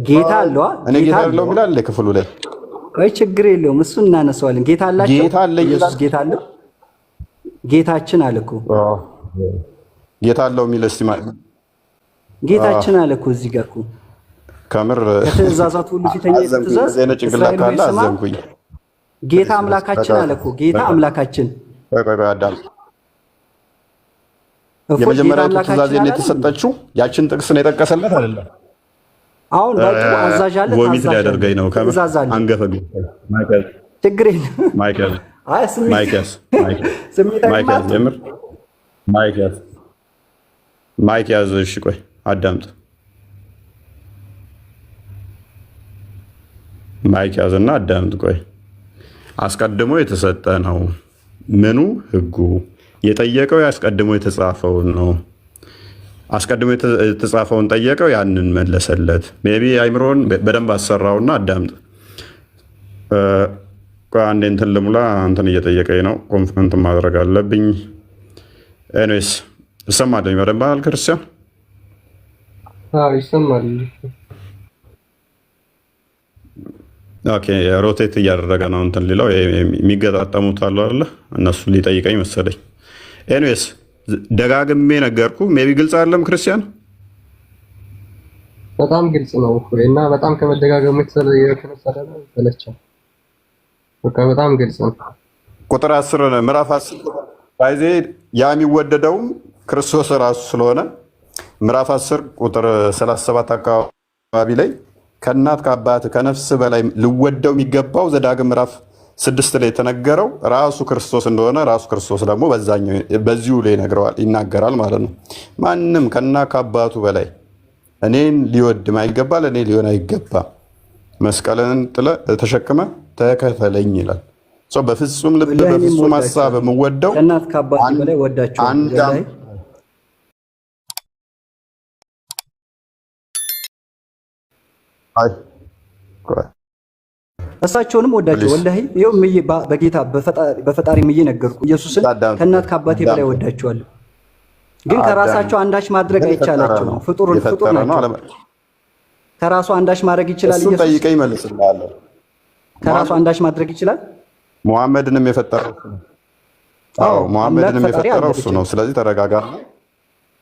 ጌታ አለው። እኔ ጌታ አይደለሁም ይላል ክፍሉ ላይ። ቆይ ችግር የለውም፣ እሱ እናነሳዋለን። ጌታ አላቸው። ጌታ አለ። ኢየሱስ ጌታ አለው። ጌታችን አለ እኮ ጌታ አለው የሚል እስቲ ጌታችን አለ እኮ እዚህ ጋር እኮ ከምር ከትእዛዛት ሁሉ ፊተኛ ትእዛዝ ጭንቅላት ካለ አዘንኩኝ። ጌታ አምላካችን አለ እኮ ጌታ አምላካችን። ቆይ አዳም የመጀመሪያው ትእዛዝ የተሰጠችው ያችን ጥቅስ ነው የጠቀሰለት አይደለም። አሁን ባጭሩ አዛዥ አለ ወሚት ሊያደርገኝ ነው ከምር አንገፈግ ችግር የለም ማይከል አይ ማይከል ጀምር ማይክ ያዝ። እሺ ቆይ አዳምጥ። ማይክ ያዝና አዳምጥ። ቆይ አስቀድሞ የተሰጠ ነው ምኑ ህጉ የጠየቀው ያስቀድሞ የተጻፈውን ነው። አስቀድሞ የተጻፈውን ጠየቀው፣ ያንን መለሰለት። ሜቢ አይምሮን በደንብ አሰራውና አዳምጥ። ቆይ አንዴ እንትን ልሙላ። እንትን እየጠየቀኝ ነው፣ ኮንፈረንት ማድረግ አለብኝ። ኤኒዌይስ እሰማለሁ በደንብ አል ክርስቲያን? አዎ ይሰማል። ኦኬ ሮቴት እያደረገ ነው እንትን ሊለው የሚገጣጠሙት አሉ አይደለ? እነሱ ሊጠይቀኝ መሰለኝ። ኤኒዌይስ ደጋግሜ ነገርኩ። ሜቢ ግልጽ አይደለም ክርስቲያን? በጣም ግልጽ ነው እና በጣም ከመደጋገሙ የተነሳ ደግሞ ተለቻው። በቃ በጣም ግልጽ ነው። ቁጥር 10 ምዕራፍ 10 ባይዜ ያ የሚወደደውም ክርስቶስ ራሱ ስለሆነ ምዕራፍ 10 ቁጥር 37 አካባቢ ላይ ከእናት ከአባት ከነፍስ በላይ ልወደው የሚገባው ዘዳግም ምዕራፍ 6 ላይ የተነገረው ራሱ ክርስቶስ እንደሆነ ራሱ ክርስቶስ ደግሞ በዚሁ ላይ ይናገራል ማለት ነው። ማንም ከእናት ከአባቱ በላይ እኔን ሊወድ ማይገባ ለእኔ ሊሆን አይገባ፣ መስቀልን ጥለህ ተሸክመህ ተከተለኝ ይላል። በፍጹም ልብ በፍጹም ሀሳብ የምወደው ከእናት ከአባቱ በላይ ወዳቸዋለሁ። እሳቸውንም ወዳቸው ወላሂ ይኸው ምዬ በጌታ በፈጣሪ ምዬ ነገርኩ። ኢየሱስን ከእናት ከአባቴ በላይ ወዳቸዋለሁ። ግን ከራሳቸው አንዳች ማድረግ አይቻላቸውም። ፍጡር ናቸው። ከራሱ አንዳች ማድረግ ይችላል። ኢየሱስ ጠይቀኝ እመልስልሃለሁ። ከራሱ አንዳች ማድረግ ይችላል። ሙሐመድንም የፈጠረው እሱ ነው። አዎ ሙሐመድንም የፈጠረው እሱ ነው። ስለዚህ ተረጋጋ።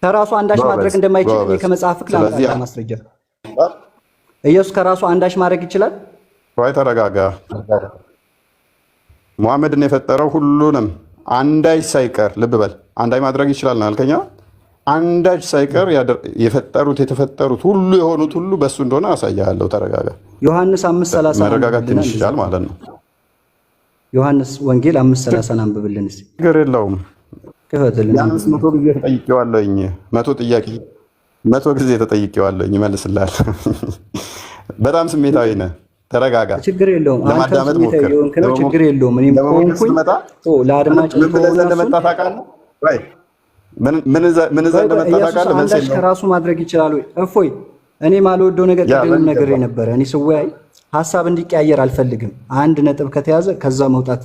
ከራሱ አንዳች ማድረግ እንደማይችል እኔ ከመጽሐፍ ላመጣ ማስረጃ። ኢየሱስ ከራሱ አንዳች ማድረግ ይችላል። ወይ ተረጋጋ። ሙሐመድን የፈጠረው ሁሉንም አንዳች ሳይቀር ልብ በል፣ አንዳች ማድረግ ይችላል ነው ያልከኛ። አንዳች ሳይቀር የተፈጠሩት ሁሉ የሆኑት ሁሉ በእሱ እንደሆነ አሳያለሁ። ተረጋጋ። ዮሐንስ 5:30 መረጋጋት ትንሽ ይችላል ማለት ነው። ዮሐንስ ወንጌል 5:30 አንብብልን እስኪ። ችግር የለውም ክፈትልን። ቢያንስ 100 ጊዜ ተጠይቄዋለሁኝ። 100 ጥያቄ 100 ጊዜ ተጠይቄዋለሁኝ። ይመልስልሃል። በጣም ስሜታዊ ነህ። ተረጋጋ። ችግር የለውም። ለማዳመጥ ሞክር። ችግር የለውም። እኔም ቆንኩኝ ለአድማጭ እንደመጣ ታውቃለህ ወይ? ምን ዘንድ መጣ ታውቃለህ? አንዳች ከራሱ ማድረግ ይችላል ወይ? እፎይ እኔ ማልወደው ነገር ቅድም ነገር የነበረ እኔ ስወያይ ሀሳብ እንዲቀያየር አልፈልግም። አንድ ነጥብ ከተያዘ ከዛ መውጣት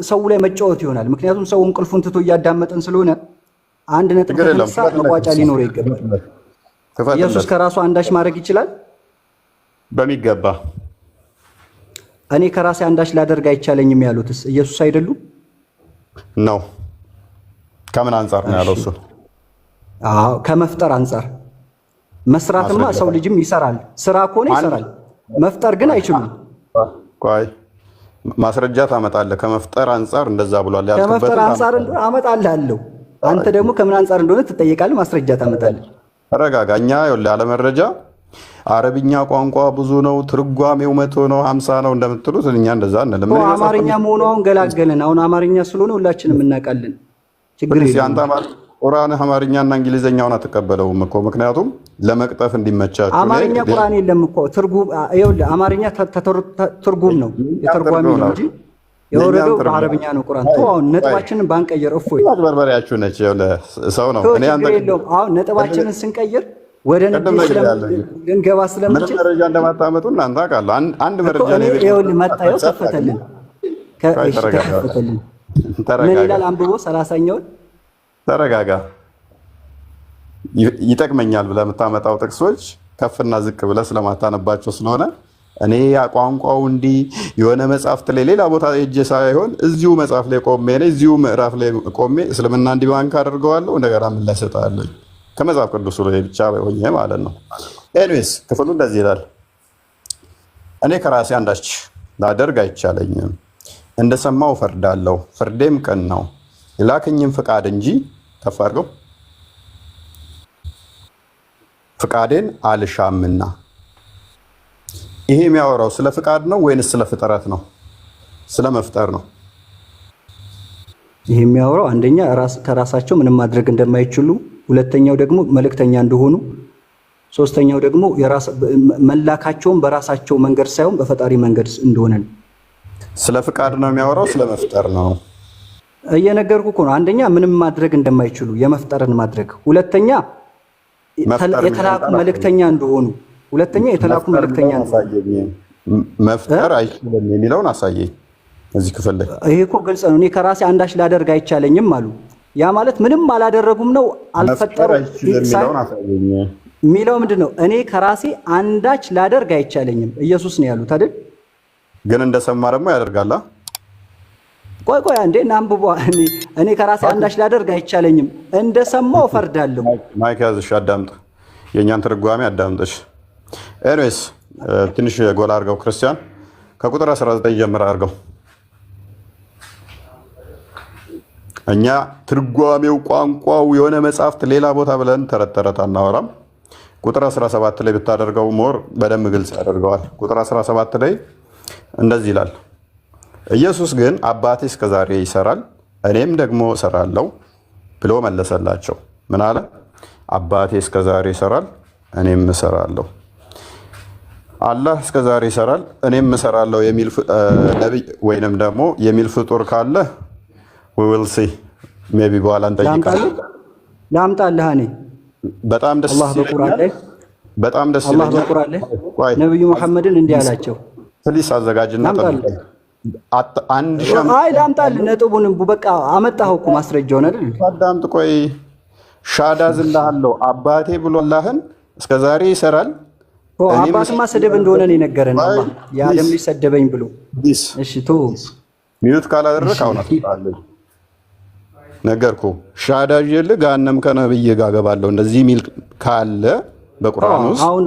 ሰው ላይ መጫወት ይሆናል። ምክንያቱም ሰው እንቅልፉን ትቶ እያዳመጠን ስለሆነ አንድ ነጥብ ከተነሳ መቋጫ ሊኖረው ይገባል። ኢየሱስ ከራሱ አንዳች ማድረግ ይችላል በሚገባ። እኔ ከራሴ አንዳች ላደርግ አይቻለኝም ያሉትስ ኢየሱስ አይደሉም ነው? ከምን አንጻር ነው ያለው? እሱ ከመፍጠር አንጻር። መስራትማ ሰው ልጅም ይሰራል። ስራ ከሆነ ይሰራል። መፍጠር ግን አይችሉም። ቆይ ማስረጃ ታመጣለህ። ከመፍጠር አንጻር እንደዛ ብሏል ያልኩበት ከመፍጠር አንጻር አመጣልሃለሁ። አንተ ደግሞ ከምን አንጻር እንደሆነ ትጠይቃለህ። ማስረጃ ታመጣለህ። ተረጋጋ። እኛ ይኸውልህ ያለ መረጃ አረብኛ ቋንቋ ብዙ ነው፣ ትርጓሜው 100 ነው 50 ነው እንደምትሉት እኛ እንደዛ አንልም። አማርኛ መሆኑ አሁን ገላገለን። አሁን አማርኛ ስለሆነ ሁላችንም እናውቃለን። ችግር የለም። ቁርአን አማርኛና እንግሊዘኛውን አትቀበለውም እኮ ምክንያቱም ለመቅጠፍ እንዲመቻችሁ። አማርኛ ቁርአን የለም እኮ ትርጉም። ይኸውልህ አማርኛ ትርጉም ነው የተርጓሚ ነው እንጂ የወረደው በአረብኛ ነው ቁርአን። አሁን ነጥባችንን ባንቀየር እፎይ በርበሬያችሁ ነች። ይኸውልህ ሰው ነው እኔ አንተ አሁን ነጥባችንን ስንቀይር ወደ ነጥብ ልንገባ ስለምንችል መረጃ እንደማታመጡ እናንተ አውቃለሁ። አንድ መረጃ ነው ይኸውልህ መጣየው ከፈተልን ከፈተልን ምን ይላል? አንብቦ 30ኛውን ተረጋጋ። ይጠቅመኛል ብለህ የምታመጣው ጥቅሶች ከፍና ዝቅ ብለህ ስለማታነባቸው ስለሆነ እኔ ቋንቋው እንዲህ የሆነ መጽሐፍት ላይ ሌላ ቦታ ሄጄ ሳይሆን እዚሁ መጽሐፍ ላይ ቆሜ እዚሁ ምዕራፍ ላይ ቆሜ እስልምና እንዲህ ባንክ አደርገዋለሁ እንደገና ምን ላይ እሰጥሃለሁ ከመጽሐፍ ቅዱስ ላይ ብቻ ሆኜ ማለት ነው። ኤኒዌይስ ክፍሉ እንደዚህ ይላል። እኔ ከራሴ አንዳች ላደርግ አይቻለኝም፣ እንደሰማው ፈርዳለሁ፣ ፍርዴም ቅን ነው፣ የላከኝም ፍቃድ እንጂ ከፍ አድርገው ፍቃዴን አልሻምና። ይሄ የሚያወራው ስለ ፍቃድ ነው ወይንስ ስለ ፍጥረት ነው? ስለ መፍጠር ነው። ይሄ የሚያወራው አንደኛ ከራሳቸው ምንም ማድረግ እንደማይችሉ፣ ሁለተኛው ደግሞ መልእክተኛ እንደሆኑ፣ ሶስተኛው ደግሞ መላካቸውን በራሳቸው መንገድ ሳይሆን በፈጣሪ መንገድ እንደሆነ ነው። ስለ ፍቃድ ነው የሚያወራው ስለ መፍጠር ነው? እየነገርኩ እኮ ነው። አንደኛ ምንም ማድረግ እንደማይችሉ የመፍጠርን ማድረግ፣ ሁለተኛ የተላኩ መልእክተኛ እንደሆኑ፣ ሁለተኛ የተላኩ መልእክተኛ እንደሆኑ። መፍጠር አይችልም የሚለውን አሳየኝ እዚህ ክፍል ላይ። ይሄ እኮ ግልጽ ነው። እኔ ከራሴ አንዳች ላደርግ አይቻለኝም አሉ። ያ ማለት ምንም አላደረጉም ነው። አልፈጠሩም የሚለው ምንድን ነው? እኔ ከራሴ አንዳች ላደርግ አይቻለኝም ኢየሱስ ነው ያሉት አይደል? ግን እንደሰማ ደግሞ ያደርጋላ። ቆይ አንዴ እናንብቧ። እኔ ከራሴ አንዳች ላደርግ አይቻለኝም፣ እንደሰማው ፈርዳለሁ። ማይክ ያዝሽ፣ አዳምጥ፣ የእኛን ትርጓሜ አዳምጥሽ። ኤኒዌይስ ትንሽ ጎላ አድርገው ክርስቲያን፣ ከቁጥር 19 ጀምር አድርገው። እኛ ትርጓሜው ቋንቋው የሆነ መጽሐፍት ሌላ ቦታ ብለን ተረት አናወራም። ቁጥር 17 ላይ ብታደርገው ሞር በደንብ ግልጽ ያደርገዋል። ቁጥር 17 ላይ እንደዚህ ይላል፣ ኢየሱስ ግን አባቴ እስከዛሬ ይሰራል እኔም ደግሞ እሰራለሁ ብሎ መለሰላቸው። ምን አለ? አባቴ እስከዛሬ ይሰራል እኔም እሰራለሁ። አላህ እስከዛሬ ይሰራል እኔም እሰራለሁ የሚል ነብይ ወይንም ደግሞ የሚል ፍጡር ካለ ዊል ሲ ሜቢ በኋላ እንጠይቃለን። ላምጣልህ። እኔ በጣም ደስ ይላል። በጣም ደስ ይላል። አላህ በቁርአን ላይ ነብዩ መሐመድን እንዲህ አላቸው። ፕሊስ አዘጋጅና ጠብቀኝ። አይ ላምጣልህ ነጥቡን። በቃ አመጣኸው እኮ ማስረጃውን አይደል? አዳምጥ። ቆይ ሻዳ ዝልሃለሁ አባቴ ብሎ አላህን እስከዛሬ ይሰራል። አባትማ ስድብ እንደሆነ ነው የነገረን አላህ። የዓለም ልጅ ሰደበኝ ብሎ። እሺ ቶ ሚዩት ካላደረክ አሁን አትጣለኝ። ነገርኩ ሻዳ ይልህ ገሃነም ከነብይ ጋር ገባለሁ እንደዚህ ሚል ካለ በቁርአን ውስጥ አሁን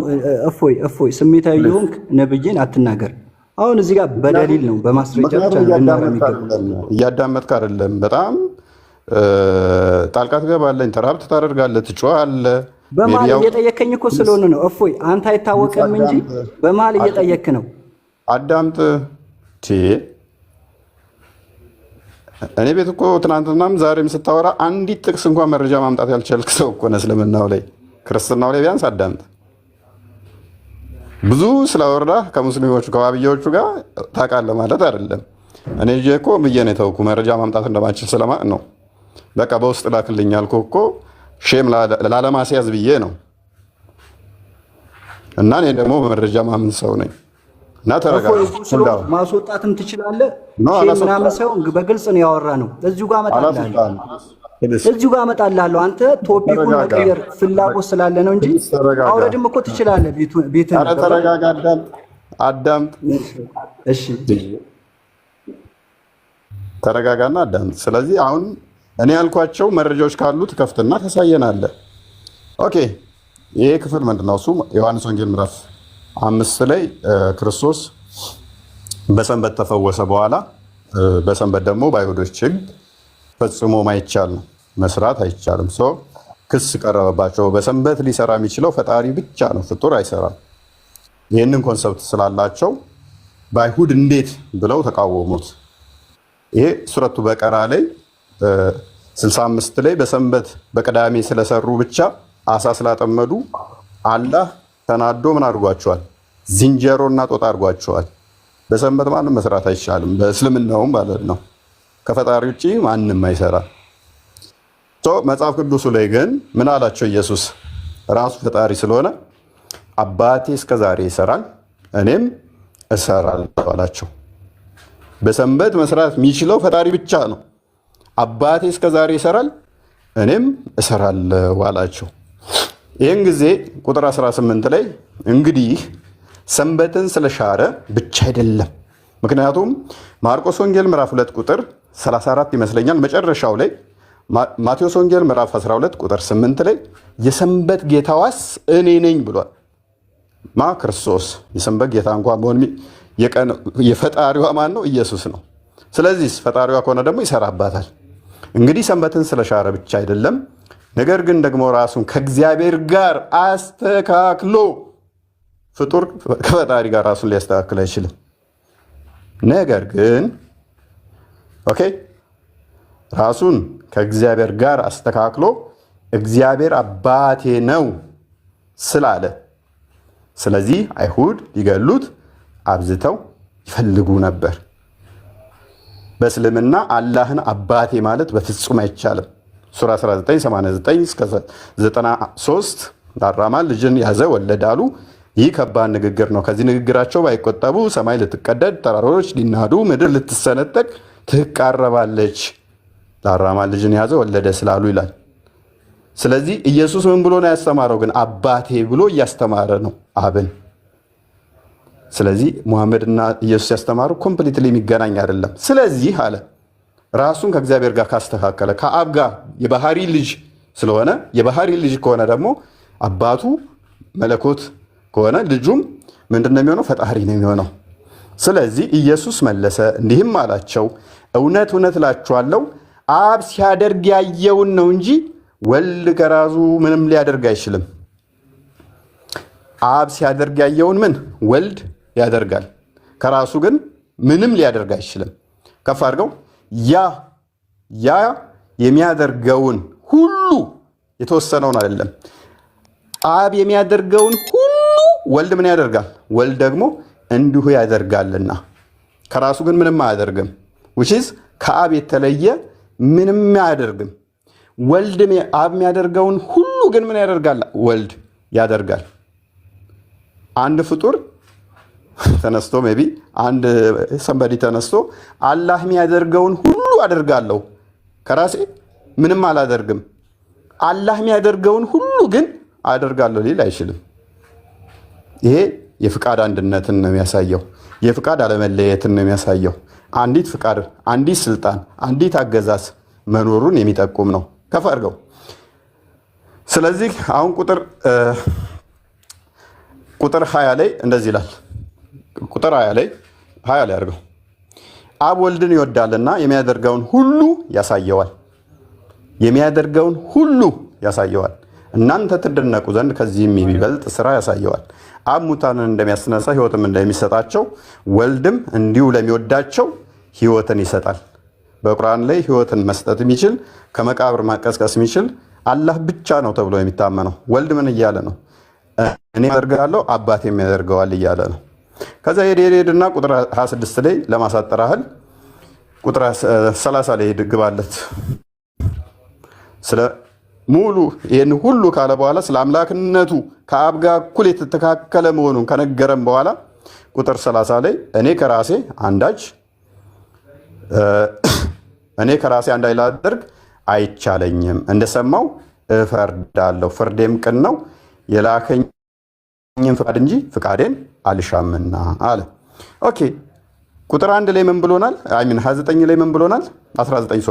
እፎይ ስሜታዊ ይሁን ነብይን አትናገር። አሁን እዚህ ጋር በደሊል ነው በማስረጃ ብቻ ልናወራ የሚገባው። እያዳመጥክ አይደለም። በጣም ጣልቃ ትገባለህ፣ ኢንተራፕት ታደርጋለህ፣ ትጮሃለህ። በመሀል እየጠየከኝ እኮ ስለሆነ ነው። እፎይ አንተ አይታወቅም እንጂ በመሀል እየጠየክ ነው። አዳምጥ። እኔ ቤት እኮ ትናንትናም ዛሬም ስታወራ አንዲት ጥቅስ እንኳን መረጃ ማምጣት ያልቻልክ ሰው እኮ ነህ። እስልምናው ላይ ክርስትናው ላይ ቢያንስ አዳምጥ። ብዙ ስላወራህ ከሙስሊሞቹ ከዋብያዎቹ ጋር ታውቃለህ ማለት አይደለም። እኔ እኮ ብዬ ነው የተውኩ መረጃ ማምጣት እንደማችል ስለማቅ ነው። በቃ በውስጥ ላክልኝ ያልኩህ እኮ ሼም ላለማስያዝ ብዬ ነው። እና እኔ ደግሞ በመረጃ ማምን ሰው ነኝ። እና ተረጋጋ። ማስወጣትም ትችላለህ። ሼም ምናምን ሰው በግልጽ ነው ያወራ ነው። እዚሁ ጋር አመጣልሃለሁ። አንተ ቶፒኩን መቀየር ፍላጎት ስላለ ነው እንጂ አውረድም እኮ ትችላለህ። ቤትህ ኧረ ተረጋጋ፣ አዳምጥ። እሺ ተረጋጋና አዳምጥ። ስለዚህ አሁን እኔ ያልኳቸው መረጃዎች ካሉ ትከፍትና ታሳየናለህ። ኦኬ ይሄ ክፍል ምንድነው? እሱ ዮሐንስ ወንጌል ምዕራፍ 5 ላይ ክርስቶስ በሰንበት ተፈወሰ በኋላ በሰንበት ደግሞ በአይሁዶች ሕግ ፈጽሞ ማይቻል ነው፣ መስራት አይቻልም። ሰው ክስ ቀረበባቸው። በሰንበት ሊሰራ የሚችለው ፈጣሪ ብቻ ነው፣ ፍጡር አይሰራም። ይህንን ኮንሰፕት ስላላቸው በአይሁድ እንዴት ብለው ተቃወሙት። ይሄ ሱረቱ በቀራ ላይ 65 ላይ በሰንበት በቅዳሜ ስለሰሩ ብቻ አሳ ስላጠመዱ አላህ ተናዶ ምን አድርጓቸዋል? ዝንጀሮና ጦጣ አድርጓቸዋል። በሰንበት ማንም መስራት አይቻልም፣ በእስልምናውም ማለት ነው። ከፈጣሪ ውጭ ማንም አይሰራ። መጽሐፍ ቅዱሱ ላይ ግን ምን አላቸው? ኢየሱስ ራሱ ፈጣሪ ስለሆነ አባቴ እስከዛሬ ይሰራል እኔም እሰራለሁ አላቸው። በሰንበት መስራት የሚችለው ፈጣሪ ብቻ ነው። አባቴ እስከዛሬ ይሰራል እኔም እሰራለሁ አላቸው። ይህን ጊዜ ቁጥር 18 ላይ እንግዲህ ሰንበትን ስለሻረ ብቻ አይደለም። ምክንያቱም ማርቆስ ወንጌል ምዕራፍ 2 ቁጥር 34 ይመስለኛል መጨረሻው ላይ፣ ማቴዎስ ወንጌል ምዕራፍ 12 ቁጥር 8 ላይ የሰንበት ጌታዋስ እኔ ነኝ ብሏል። ክርስቶስ የሰንበት ጌታ እንኳን መሆን የፈጣሪዋ ማን ነው? ኢየሱስ ነው። ስለዚህ ፈጣሪዋ ከሆነ ደግሞ ይሰራባታል። እንግዲህ ሰንበትን ስለሻረ ብቻ አይደለም፣ ነገር ግን ደግሞ ራሱን ከእግዚአብሔር ጋር አስተካክሎ፣ ፍጡር ከፈጣሪ ጋር ራሱን ሊያስተካክል አይችልም። ነገር ግን ራሱን ከእግዚአብሔር ጋር አስተካክሎ እግዚአብሔር አባቴ ነው ስላለ፣ ስለዚህ አይሁድ ሊገሉት አብዝተው ይፈልጉ ነበር። በእስልምና አላህን አባቴ ማለት በፍጹም አይቻልም። ሱራ 1989-93 ለአራማን ልጅን ያዘ ወለደ አሉ። ይህ ከባድ ንግግር ነው። ከዚህ ንግግራቸው ባይቆጠቡ ሰማይ ልትቀደድ፣ ተራሮች ሊናዱ፣ ምድር ልትሰነጠቅ ትቃረባለች። ለአራማን ልጅን ያዘ ወለደ ስላሉ ይላል። ስለዚህ ኢየሱስ ምን ብሎ ነው ያስተማረው? ግን አባቴ ብሎ እያስተማረ ነው አብን። ስለዚህ ሙሐመድና ኢየሱስ ያስተማሩ ኮምፕሊትሊ የሚገናኝ አይደለም። ስለዚህ አለ ራሱን ከእግዚአብሔር ጋር ካስተካከለ ከአብ ጋር የባህሪ ልጅ ስለሆነ፣ የባህሪ ልጅ ከሆነ ደግሞ አባቱ መለኮት ከሆነ ልጁም ምንድነው የሚሆነው? ፈጣሪ ነው የሚሆነው። ስለዚህ ኢየሱስ መለሰ እንዲህም አላቸው፣ እውነት እውነት እላችኋለሁ አብ ሲያደርግ ያየውን ነው እንጂ ወልድ ከራሱ ምንም ሊያደርግ አይችልም። አብ ሲያደርግ ያየውን ምን ወልድ ያደርጋል፣ ከራሱ ግን ምንም ሊያደርግ አይችልም። ከፍ አድርገው። ያ የሚያደርገውን ሁሉ የተወሰነውን አይደለም። አብ የሚያደርገውን ሁሉ ወልድ ምን ያደርጋል? ወልድ ደግሞ እንዲሁ ያደርጋልና ከራሱ ግን ምንም አያደርግም። which ከአብ የተለየ ምንም አያደርግም። ወልድ አብ የሚያደርገውን ሁሉ ግን ምን ያደርጋል? ወልድ ያደርጋል። አንድ ፍጡር ተነስቶ ሜቢ አንድ ሰንበዲ ተነስቶ አላህ የሚያደርገውን ሁሉ አደርጋለሁ ከራሴ ምንም አላደርግም፣ አላህ የሚያደርገውን ሁሉ ግን አደርጋለሁ ሊል አይችልም። ይሄ የፍቃድ አንድነትን ነው የሚያሳየው፣ የፍቃድ አለመለየትን ነው የሚያሳየው። አንዲት ፍቃድ፣ አንዲት ስልጣን፣ አንዲት አገዛዝ መኖሩን የሚጠቁም ነው። ከፍ አድርገው። ስለዚህ አሁን ቁጥር 20 ላይ እንደዚህ ይላል። ቁጥር 20 ላይ አድርገው። አብ ወልድን ይወዳልና የሚያደርገውን ሁሉ ያሳየዋል፣ የሚያደርገውን ሁሉ ያሳየዋል። እናንተ ትደነቁ ዘንድ ከዚህም የሚበልጥ ስራ ያሳየዋል። አብ ሙታንን እንደሚያስነሳ ሕይወትም እንደሚሰጣቸው ወልድም እንዲሁ ለሚወዳቸው ሕይወትን ይሰጣል። በቁርአን ላይ ሕይወትን መስጠት የሚችል ከመቃብር ማቀስቀስ የሚችል አላህ ብቻ ነው ተብሎ የሚታመነው። ወልድ ምን እያለ ነው? እኔ ያደርጋለሁ አባቴም ያደርገዋል እያለ ነው። ከዛ ሄድና ቁጥር 26 ላይ ለማሳጠር ያህል ቁጥር 30 ላይ ግባለት። ስለ ሙሉ ይህን ሁሉ ካለ በኋላ ስለ አምላክነቱ ከአብ ጋር እኩል የተተካከለ መሆኑን ከነገረም በኋላ ቁጥር 30 ላይ እኔ ከራሴ አንዳች ላደርግ አይቻለኝም፣ እንደሰማው እፈርዳለሁ፣ ፍርዴም ቅን ነው፣ የላከኝን ፍቃድ እንጂ ፍቃዴን አልሻምና አለ። ኦኬ ቁጥር 1 ላይ ምን ብሎናል? 29 ላይ ምን ብሎናል? 19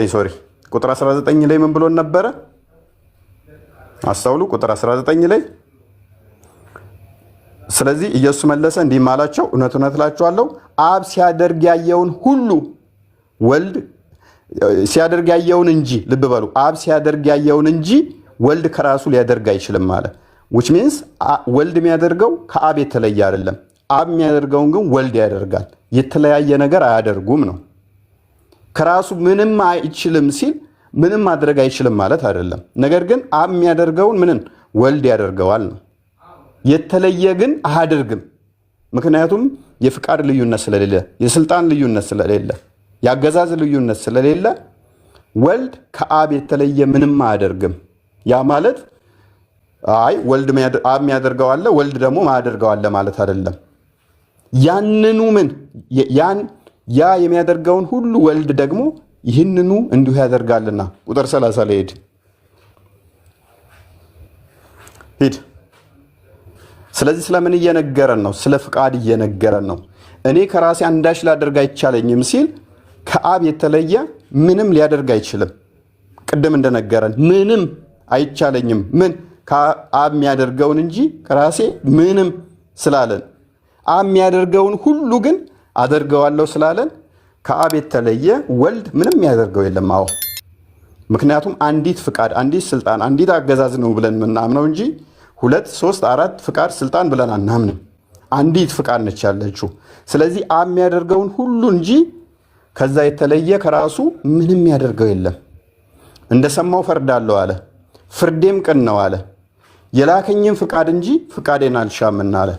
ሶሪ ቁጥር 19 ላይ ምን ብሎን ነበረ? አስተውሉ። ቁጥር 19 ላይ ስለዚህ ኢየሱስ መለሰ እንዲህ አላቸው፣ እውነት እውነት እላችኋለሁ አብ ሲያደርግ ያየውን ሁሉ ወልድ ሲያደርግ ያየውን እንጂ፣ ልብ በሉ፣ አብ ሲያደርግ ያየውን እንጂ ወልድ ከራሱ ሊያደርግ አይችልም ማለት which means ወልድ የሚያደርገው ከአብ የተለየ አይደለም። አብ የሚያደርገውን ግን ወልድ ያደርጋል። የተለያየ ነገር አያደርጉም ነው። ከራሱ ምንም አይችልም ሲል ምንም ማድረግ አይችልም ማለት አይደለም። ነገር ግን አብ የሚያደርገውን ምንን ወልድ ያደርገዋል ነው። የተለየ ግን አያደርግም። ምክንያቱም የፍቃድ ልዩነት ስለሌለ፣ የስልጣን ልዩነት ስለሌለ፣ የአገዛዝ ልዩነት ስለሌለ ወልድ ከአብ የተለየ ምንም አያደርግም። ያ ማለት አይ ወልድ አብ የሚያደርገው አለ ወልድ ደግሞ ማያደርገው አለ ማለት አይደለም። ያንኑ ያ የሚያደርገውን ሁሉ ወልድ ደግሞ ይህንኑ እንዲሁ ያደርጋልና ቁጥር 30 ላይ ሂድ ስለዚህ ስለምን እየነገረን ነው? ስለ ፍቃድ እየነገረን ነው። እኔ ከራሴ አንዳች ላደርግ አይቻለኝም ሲል ከአብ የተለየ ምንም ሊያደርግ አይችልም። ቅድም እንደነገረን ምንም አይቻለኝም፣ ምን ከአብ የሚያደርገውን እንጂ ከራሴ ምንም ስላለን፣ አብ የሚያደርገውን ሁሉ ግን አደርገዋለሁ ስላለን ከአብ የተለየ ወልድ ምንም የሚያደርገው የለም። አዎ፣ ምክንያቱም አንዲት ፍቃድ፣ አንዲት ስልጣን፣ አንዲት አገዛዝ ነው ብለን የምናምነው እንጂ 2 3 4 ፍቃድ ስልጣን ብለን አናምንም። አንዲት ፍቃድ ነች ያለችው። ስለዚህ አብ የሚያደርገውን ሁሉ እንጂ ከዛ የተለየ ከራሱ ምንም ያደርገው የለም። እንደሰማው ፈርዳለሁ አለ፣ ፍርዴም ቅን ነው አለ። የላከኝም ፍቃድ እንጂ ፍቃዴን አልሻምና አለ።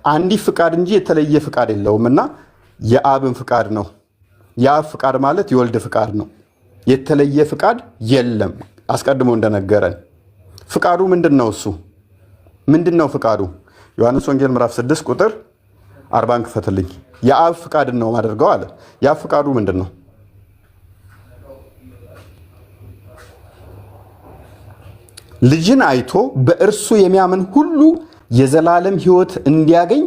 አንዲት ፍቃድ እንጂ የተለየ ፍቃድ የለውምና የአብን ፍቃድ ነው። የአብ ፍቃድ ማለት የወልድ ፍቃድ ነው። የተለየ ፍቃድ የለም። አስቀድሞ እንደነገረን ፍቃዱ ምንድን ነው? እሱ ምንድን ነው ፍቃዱ? ዮሐንስ ወንጌል ምዕራፍ 6 ቁጥር 40 ክፈትልኝ። የአብ ፍቃድ ነው ማደርገው አለ። የአብ ፍቃዱ ምንድን ነው? ልጅን አይቶ በእርሱ የሚያምን ሁሉ የዘላለም ሕይወት እንዲያገኝ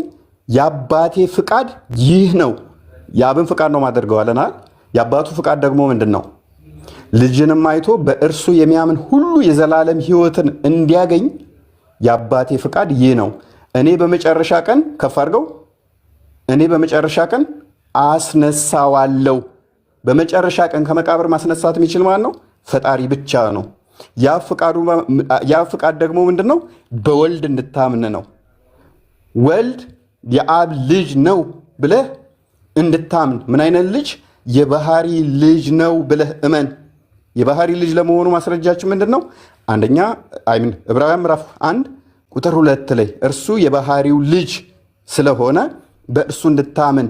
የአባቴ ፍቃድ ይህ ነው። የአብን ፍቃድ ነው ማደርገው አለናል። የአባቱ ፍቃድ ደግሞ ምንድን ነው? ልጅንም አይቶ በእርሱ የሚያምን ሁሉ የዘላለም ሕይወትን እንዲያገኝ የአባቴ ፍቃድ ይህ ነው። እኔ በመጨረሻ ቀን ከፍ አድርገው፣ እኔ በመጨረሻ ቀን አስነሳዋለሁ። በመጨረሻ ቀን ከመቃብር ማስነሳት የሚችል ማለት ነው ፈጣሪ ብቻ ነው። ያ ፍቃድ ደግሞ ምንድን ነው? በወልድ እንድታምን ነው። ወልድ የአብ ልጅ ነው ብለህ እንድታምን። ምን አይነት ልጅ? የባህሪ ልጅ ነው ብለህ እመን። የባህሪ ልጅ ለመሆኑ ማስረጃችን ምንድን ነው? አንደኛ ዕብራውያን ምዕራፍ 1 ቁጥር 2 ላይ እርሱ የባህሪው ልጅ ስለሆነ በእርሱ እንድታምን።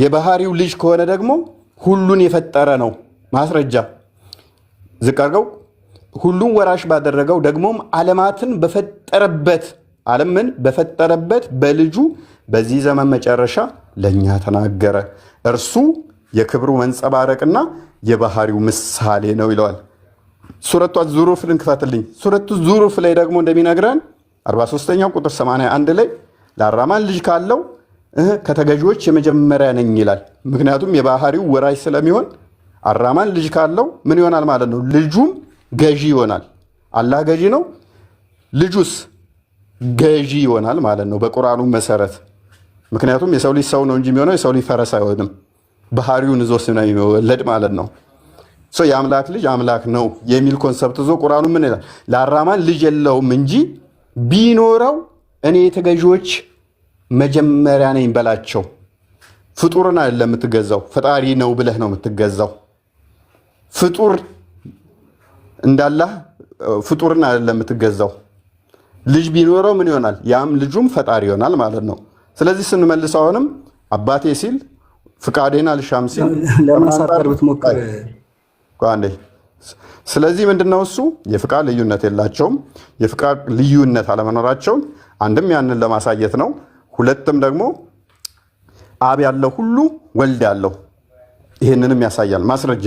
የባህሪው ልጅ ከሆነ ደግሞ ሁሉን የፈጠረ ነው። ማስረጃ ዝቅ አድርገው። ሁሉን ወራሽ ባደረገው ደግሞም ዓለማትን በፈጠረበት፣ ዓለምን በፈጠረበት በልጁ በዚህ ዘመን መጨረሻ ለእኛ ተናገረ። እርሱ የክብሩ መንጸባረቅና የባህሪው ምሳሌ ነው ይለዋል። ሱረቱ ዙሩፍ ልንክፈትልኝ። ሱረቱ ዙሩፍ ላይ ደግሞ እንደሚነግረን 43ኛው ቁጥር 81 ላይ ለአራማን ልጅ ካለው ከተገዢዎች የመጀመሪያ ነኝ ይላል። ምክንያቱም የባህሪው ወራሽ ስለሚሆን አራማን ልጅ ካለው ምን ይሆናል ማለት ነው? ልጁም ገዢ ይሆናል። አላህ ገዢ ነው፣ ልጁስ ገዢ ይሆናል ማለት ነው በቁርአኑ መሰረት። ምክንያቱም የሰው ልጅ ሰው ነው እንጂ የሚሆነው የሰው ልጅ ፈረስ አይሆንም። ባህሪውን ይዞ ስለሚወለድ ማለት ነው። የአምላክ ልጅ አምላክ ነው የሚል ኮንሰፕት ይዞ ቁርአኑ ምን ይላል? ለአራማን ልጅ የለውም እንጂ ቢኖረው እኔ የተገዢዎች መጀመሪያ ነኝ በላቸው። ፍጡርን አይደለም የምትገዛው፣ ፈጣሪ ነው ብለህ ነው የምትገዛው። ፍጡር እንዳላህ ፍጡርን አይደለም የምትገዛው። ልጅ ቢኖረው ምን ይሆናል? ያም ልጁም ፈጣሪ ይሆናል ማለት ነው። ስለዚህ ስንመልስ አሁንም አባቴ ሲል ፍቃዴን አልሻም ሲል ለማሳጠር ብትሞክር ቋንዴ። ስለዚህ ምንድነው እሱ? የፍቃድ ልዩነት የላቸውም። የፍቃድ ልዩነት አለመኖራቸውን አንድም ያንን ለማሳየት ነው። ሁለትም ደግሞ አብ ያለው ሁሉ ወልድ ያለው ይህንንም ያሳያል። ማስረጃ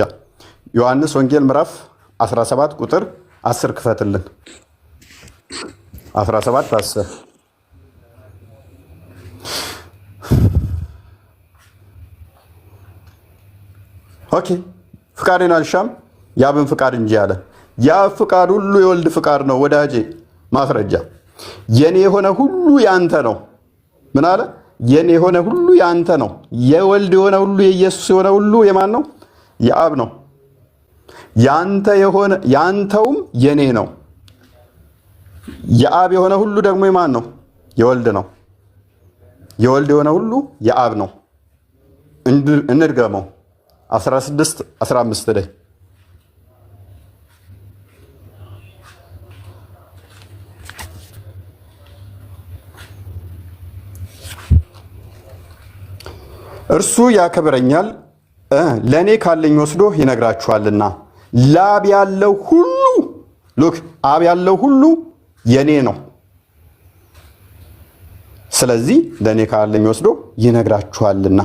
ዮሐንስ ወንጌል ምዕራፍ 17 ቁጥር 10 ክፈትልን። 17 10 ኦኬ። ፍቃዴን አልሻም የአብን ፍቃድ እንጂ አለ። የአብ ፍቃድ ሁሉ የወልድ ፍቃድ ነው ወዳጄ። ማስረጃ የኔ የሆነ ሁሉ ያንተ ነው። ምን አለ? የኔ የሆነ ሁሉ ያንተ ነው። የወልድ የሆነ ሁሉ የኢየሱስ የሆነ ሁሉ የማን ነው? የአብ ነው። ያንተ የሆነ ያንተውም የኔ ነው። የአብ የሆነ ሁሉ ደግሞ የማን ነው? የወልድ ነው። የወልድ የሆነ ሁሉ የአብ ነው። እንድገመው 16 15 ላይ እርሱ ያከብረኛል ለእኔ ካለኝ ወስዶ ይነግራችኋልና። ለአብ ያለው ሁሉ ሉክ አብ ያለው ሁሉ የኔ ነው። ስለዚህ ለእኔ ካለኝ ወስዶ ይነግራችኋልና።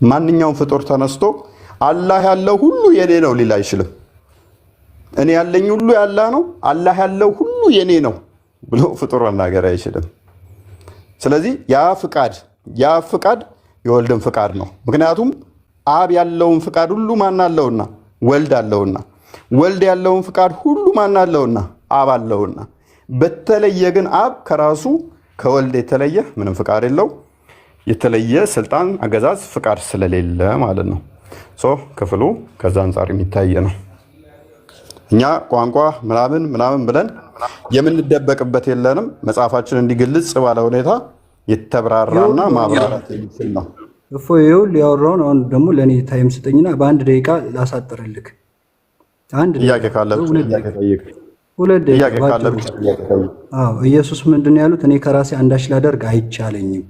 ማንኛውም ፍጡር ተነስቶ አላህ ያለው ሁሉ የኔ ነው ሊል አይችልም። እኔ ያለኝ ሁሉ ያላህ ነው፣ አላህ ያለው ሁሉ የኔ ነው ብሎ ፍጡር መናገር አይችልም። ስለዚህ ያ ፍቃድ የወልድን ፍቃድ ነው። ምክንያቱም አብ ያለውን ፍቃድ ሁሉ ማን አለውና? ወልድ አለውና። ወልድ ያለውን ፍቃድ ሁሉ ማን አለውና? አብ አለውና። በተለየ ግን አብ ከራሱ ከወልድ የተለየ ምንም ፍቃድ የለው። የተለየ ስልጣን፣ አገዛዝ፣ ፍቃድ ስለሌለ ማለት ነው። ክፍሉ ከዛ አንጻር የሚታየ ነው። እኛ ቋንቋ ምናምን ብለን የምንደበቅበት የለንም። መጽሐፋችን እንዲግልጽ ባለ ሁኔታ የተብራራና ማብራራት የሚችል ነው። ይኸውልህ ያወራውን አሁን ደግሞ ለእኔ ታይም ስጠኝና በአንድ ደቂቃ ላሳጥርልህ። ጥያቄ ካለ ኢየሱስ ምንድን ነው ያሉት? እኔ ከራሴ አንዳች ላደርግ አይቻለኝም።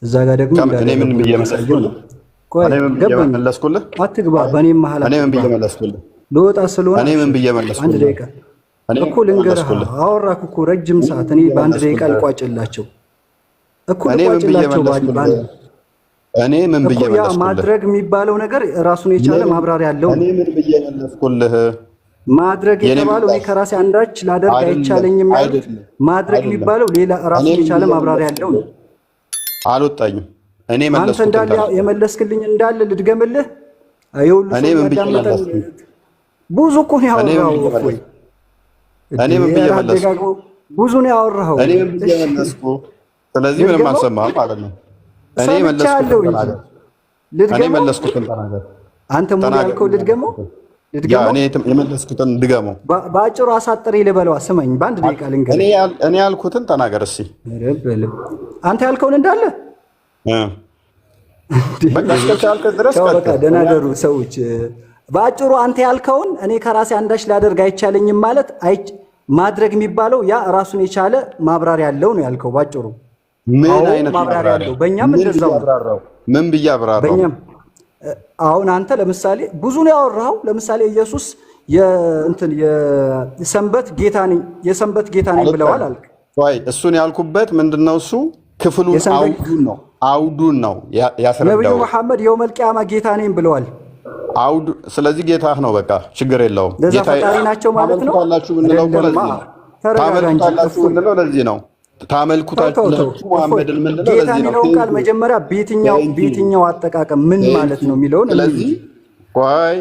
እዛ ጋር ደግሞ እኔ ምን ብዬ መለስኩልህ? አትግባ በእኔም መሀል እኔ ምን ብዬ መለስኩልህ? ልወጣ ስለሆነ እኔ ምን ብዬ መለስኩልህ? አንድ ደቂቃ እኮ ልንገርህ። አወራክ እኮ ረጅም ሰዓት። እኔ በአንድ ደቂቃ ልቋጭላቸው እኮ ልቋጭላቸው። እኔ ምን ብዬ መለስኩልህ? ማድረግ የሚባለው ነገር ራሱን የቻለ ማብራሪያ አለው። እኔ ምን ብዬ መለስኩልህ? ማድረግ የተባለው እኔ ከራሴ አንዳች ላደርግ አይቻለኝም ያሉት ማድረግ የሚባለው ሌላ ራሱን የቻለ ማብራሪያ አለው ነው። አልወጣኝም። እኔ መለስኩት። አንተ እንዳለ የመለስክልኝ እንዳለ ልድገምልህ። አይውሉ ብዙ እኮ ነው ያወራው። እኔ ምን ብዬ መለስኩ? ብዙ ነው ያወራው። እኔ ምን ብዬ መለስኩ? ስለዚህ ምንም አልሰማህም ማለት ነው። እኔ መለስኩትን ተናገር። አንተ ምን ያልከው ልድገመው? እኔ የመለስኩትን ድገመው። በአጭሩ አሳጥሬ ልበለዋ። ስማኝ፣ በአንድ ደቂቃ ልንገር። እኔ ያልኩትን ተናገር እስኪ። አንተ ያልከውን እንዳለ በቃ ደናገሩ ሰዎች። በአጭሩ አንተ ያልከውን እኔ ከራሴ አንዳች ላደርግ አይቻለኝም ማለት ማድረግ የሚባለው ያ ራሱን የቻለ ማብራሪያ ያለው ነው ያልከው። ባጭሩ ምን አይነት ማብራሪያ ያለው? በእኛም እንደዛው ምን ብዬ አብራራው? በእኛም አሁን አንተ ለምሳሌ ብዙ ነው ያወራው። ለምሳሌ ኢየሱስ የሰንበት ጌታ ነኝ ብለዋል አልክ። እሱን ያልኩበት ምንድነው? እሱ ክፍሉን አውዱን ነው ያስረዳው። ነብዩ መሐመድ የውመል ቂያማ ጌታ ነኝ ብለዋል። አውዱ ስለዚህ ጌታህ ነው። በቃ ችግር የለውም። ጌታ ፈጣሪ ናቸው ማለት ነው። ታመልኩታላችሁ ብንለው ለዚህ ነው። ታመልኩታላችሁ መሐመድን ምንለው ለዚህ ነው። ጌታ የሚለው ቃል መጀመሪያ በየትኛው አጠቃቀም ምን ማለት ነው የሚለውን ስለዚህ ቆይ